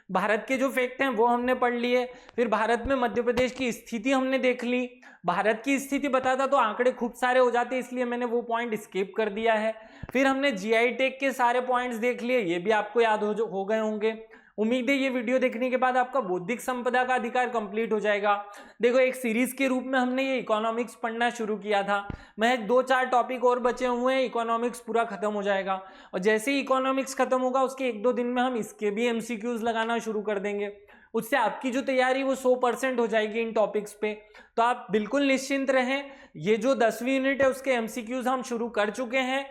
[SPEAKER 1] भारत के जो फैक्ट हैं वो हमने पढ़ लिए। फिर भारत में मध्य प्रदेश की स्थिति हमने देख ली। भारत की स्थिति बताता तो आंकड़े खूब सारे हो जाते, इसलिए मैंने वो पॉइंट स्किप कर दिया है। फिर हमने जीआई टैग के सारे पॉइंट्स देख लिए, ये भी आपको याद हो गए होंगे। उम्मीद है ये वीडियो देखने के बाद आपका बौद्धिक संपदा का अधिकार कंप्लीट हो जाएगा। देखो एक सीरीज के रूप में हमने ये इकोनॉमिक्स पढ़ना शुरू किया था, मैं 2-4 टॉपिक और बचे हुए हैं, इकोनॉमिक्स पूरा खत्म हो जाएगा। और जैसे ही इकोनॉमिक्स खत्म होगा उसके 1-2 दिन में हम इसके भी एमसीक्यूज लगाना शुरू कर देंगे। उससे आपकी जो तैयारी वो 100% हो जाएगी इन टॉपिक्स पे। तो आप बिल्कुल निश्चिंत रहें। ये जो 10वीं यूनिट है उसके एमसीक्यूज हम शुरू कर चुके हैं,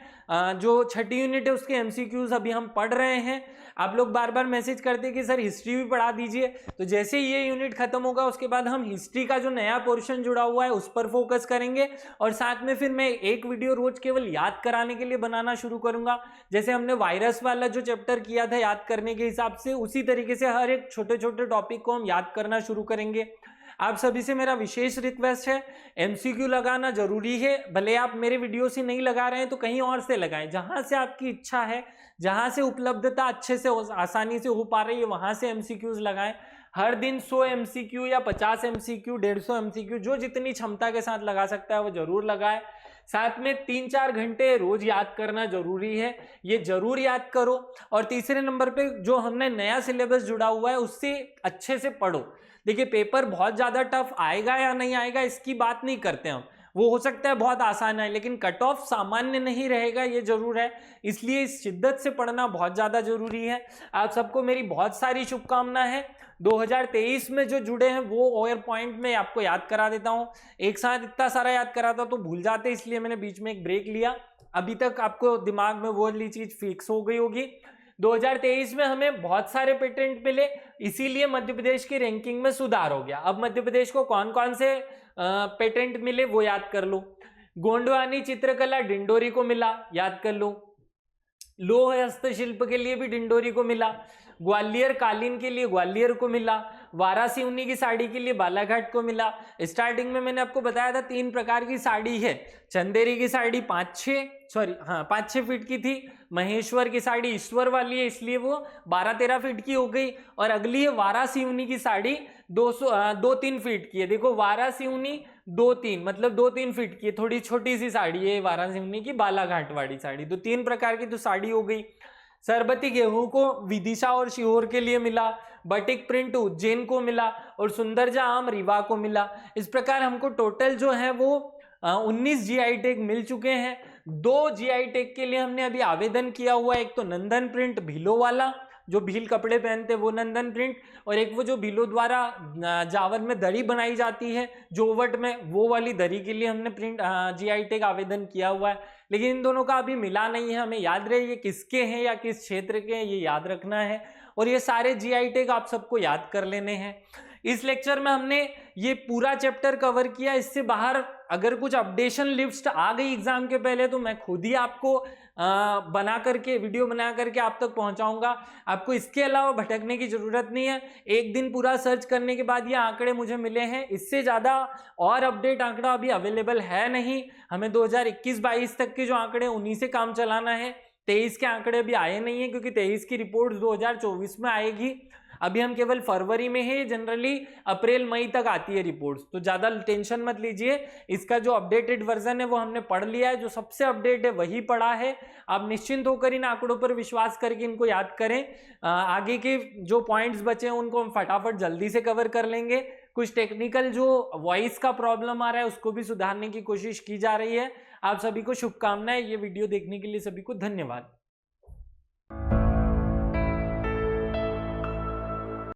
[SPEAKER 1] जो 6ठी यूनिट है उसके एमसीक्यूज अभी हम पढ़ रहे हैं। आप लोग बार बार मैसेज करते हैं कि सर हिस्ट्री भी पढ़ा दीजिए, तो जैसे ही ये यूनिट खत्म होगा उसके बाद हम हिस्ट्री का जो नया पोर्शन जुड़ा हुआ है उस पर फोकस करेंगे। और साथ में फिर मैं एक वीडियो रोज केवल याद कराने के लिए बनाना शुरू करूंगा। जैसे हमने वायरस वाला जो चैप्टर किया था याद करने के हिसाब से, उसी तरीके से हर एक छोटे छोटे टॉपिक को हम याद करना शुरू करेंगे। आप सभी से मेरा विशेष रिक्वेस्ट है, एमसीक्यू लगाना जरूरी है। भले आप मेरे वीडियो से नहीं लगा रहे हैं तो कहीं और से लगाएं, जहां से आपकी इच्छा है, जहां से उपलब्धता अच्छे से आसानी से हो पा रही है वहां से एमसीक्यूज लगाएं। हर दिन 100 एमसीक्यू या 50 एमसीक्यू, 150 एमसीक्यू, जो जितनी क्षमता के साथ लगा सकता है वो जरूर लगाए। साथ में 3-4 घंटे रोज याद करना जरूरी है, ये जरूर याद करो। और तीसरे नंबर पे जो हमने नया सिलेबस जुड़ा हुआ है उससे अच्छे से पढ़ो। देखिए पेपर बहुत ज्यादा टफ आएगा या नहीं आएगा इसकी बात नहीं करते हम, वो हो सकता है बहुत आसान है, लेकिन कट ऑफ सामान्य नहीं रहेगा ये जरूर है। इसलिए इस शिद्दत से पढ़ना बहुत ज्यादा जरूरी है। आप सबको मेरी बहुत सारी शुभकामनाएं हैं। 2023 में जो जुड़े हैं वो और पॉइंट में आपको याद करा देता हूं। एक साथ इतना सारा याद कराता तो भूल जाते, इसलिए मैंने बीच में एक ब्रेक लिया। अभी तक आपको दिमाग में वो वाली चीज फिक्स हो गई होगी। 2023 में हमें बहुत सारे पेटेंट मिले, इसीलिए मध्य प्रदेश की रैंकिंग में सुधार हो गया। अब मध्य प्रदेश को कौन कौन से पेटेंट मिले वो याद कर लो। गोंडवानी चित्रकला डिंडोरी को मिला, याद कर लो। लोह हस्तशिल्प के लिए भी डिंडोरी को मिला। ग्वालियर कालीन के लिए ग्वालियर को मिला। वारासी ऊनी की साड़ी के लिए बालाघाट को मिला। स्टार्टिंग में मैंने आपको बताया था 3 प्रकार की साड़ी है। चंदेरी की साड़ी 5-6 फीट की थी। महेश्वर की साड़ी ईश्वर वाली है, इसलिए वो 12-13 फीट की हो गई। और अगली है वारासी ऊनी की साड़ी 2-3 फीट की है। देखो वारासी ऊनी 2-3 मतलब 2-3 फीट की थोड़ी छोटी सी साड़ी है वाराणसी की बालाघाट वाली साड़ी, तो 3 प्रकार की तो साड़ी हो गई। सरबती गेहूं को विदिशा और सीहोर के लिए मिला, बटिक प्रिंट उज्जैन को मिला और सुंदरजा आम रीवा को मिला। इस प्रकार हमको टोटल जो है वो 19 जीआई टैग मिल चुके हैं। 2 जीआई टैग के लिए हमने अभी आवेदन किया हुआ है, एक तो नंदन प्रिंट भीलो वाला, जो भील कपड़े पहनते हैं वो नंदन प्रिंट, और एक वो जो भीलो द्वारा जावर में दरी बनाई जाती है जोवट में, वो वाली दरी के लिए हमने प्रिंट जीआई टैग आवेदन किया हुआ है। लेकिन इन दोनों का अभी मिला नहीं है, हमें याद रहे ये किसके हैं या किस क्षेत्र के हैं, ये याद रखना है। और ये सारे जीआई टैग आप सबको याद कर लेने हैं। इस लेक्चर में हमने ये पूरा चैप्टर कवर किया। इससे बाहर अगर कुछ अपडेशन लिस्ट आ गई एग्जाम के पहले तो मैं खुद ही आपको बना करके वीडियो बना करके आप तक पहुंचाऊंगा। आपको इसके अलावा भटकने की जरूरत नहीं है। एक दिन पूरा सर्च करने के बाद ये आंकड़े मुझे मिले हैं, इससे ज्यादा और अपडेट आंकड़ा अभी अवेलेबल है नहीं। हमें 2021-22 तक के जो आंकड़े उन्हीं से काम चलाना है। 23 के आंकड़े अभी आए नहीं है क्योंकि 23 की रिपोर्ट 2024 में आएगी। अभी हम केवल फरवरी में है, जनरली अप्रैल मई तक आती है रिपोर्ट्स, तो ज्यादा टेंशन मत लीजिए। इसका जो अपडेटेड वर्जन है वो हमने पढ़ लिया है, जो सबसे अपडेट है वही पढ़ा है। आप निश्चिंत होकर इन आंकड़ों पर विश्वास करके इनको याद करें। आगे के जो पॉइंट्स बचे हैं उनको हम फटाफट जल्दी से कवर कर लेंगे। कुछ टेक्निकल जो वॉइस का प्रॉब्लम आ रहा है उसको भी सुधारने की कोशिश की जा रही है। आप सभी को शुभकामनाएं। ये वीडियो देखने के लिए सभी को धन्यवाद।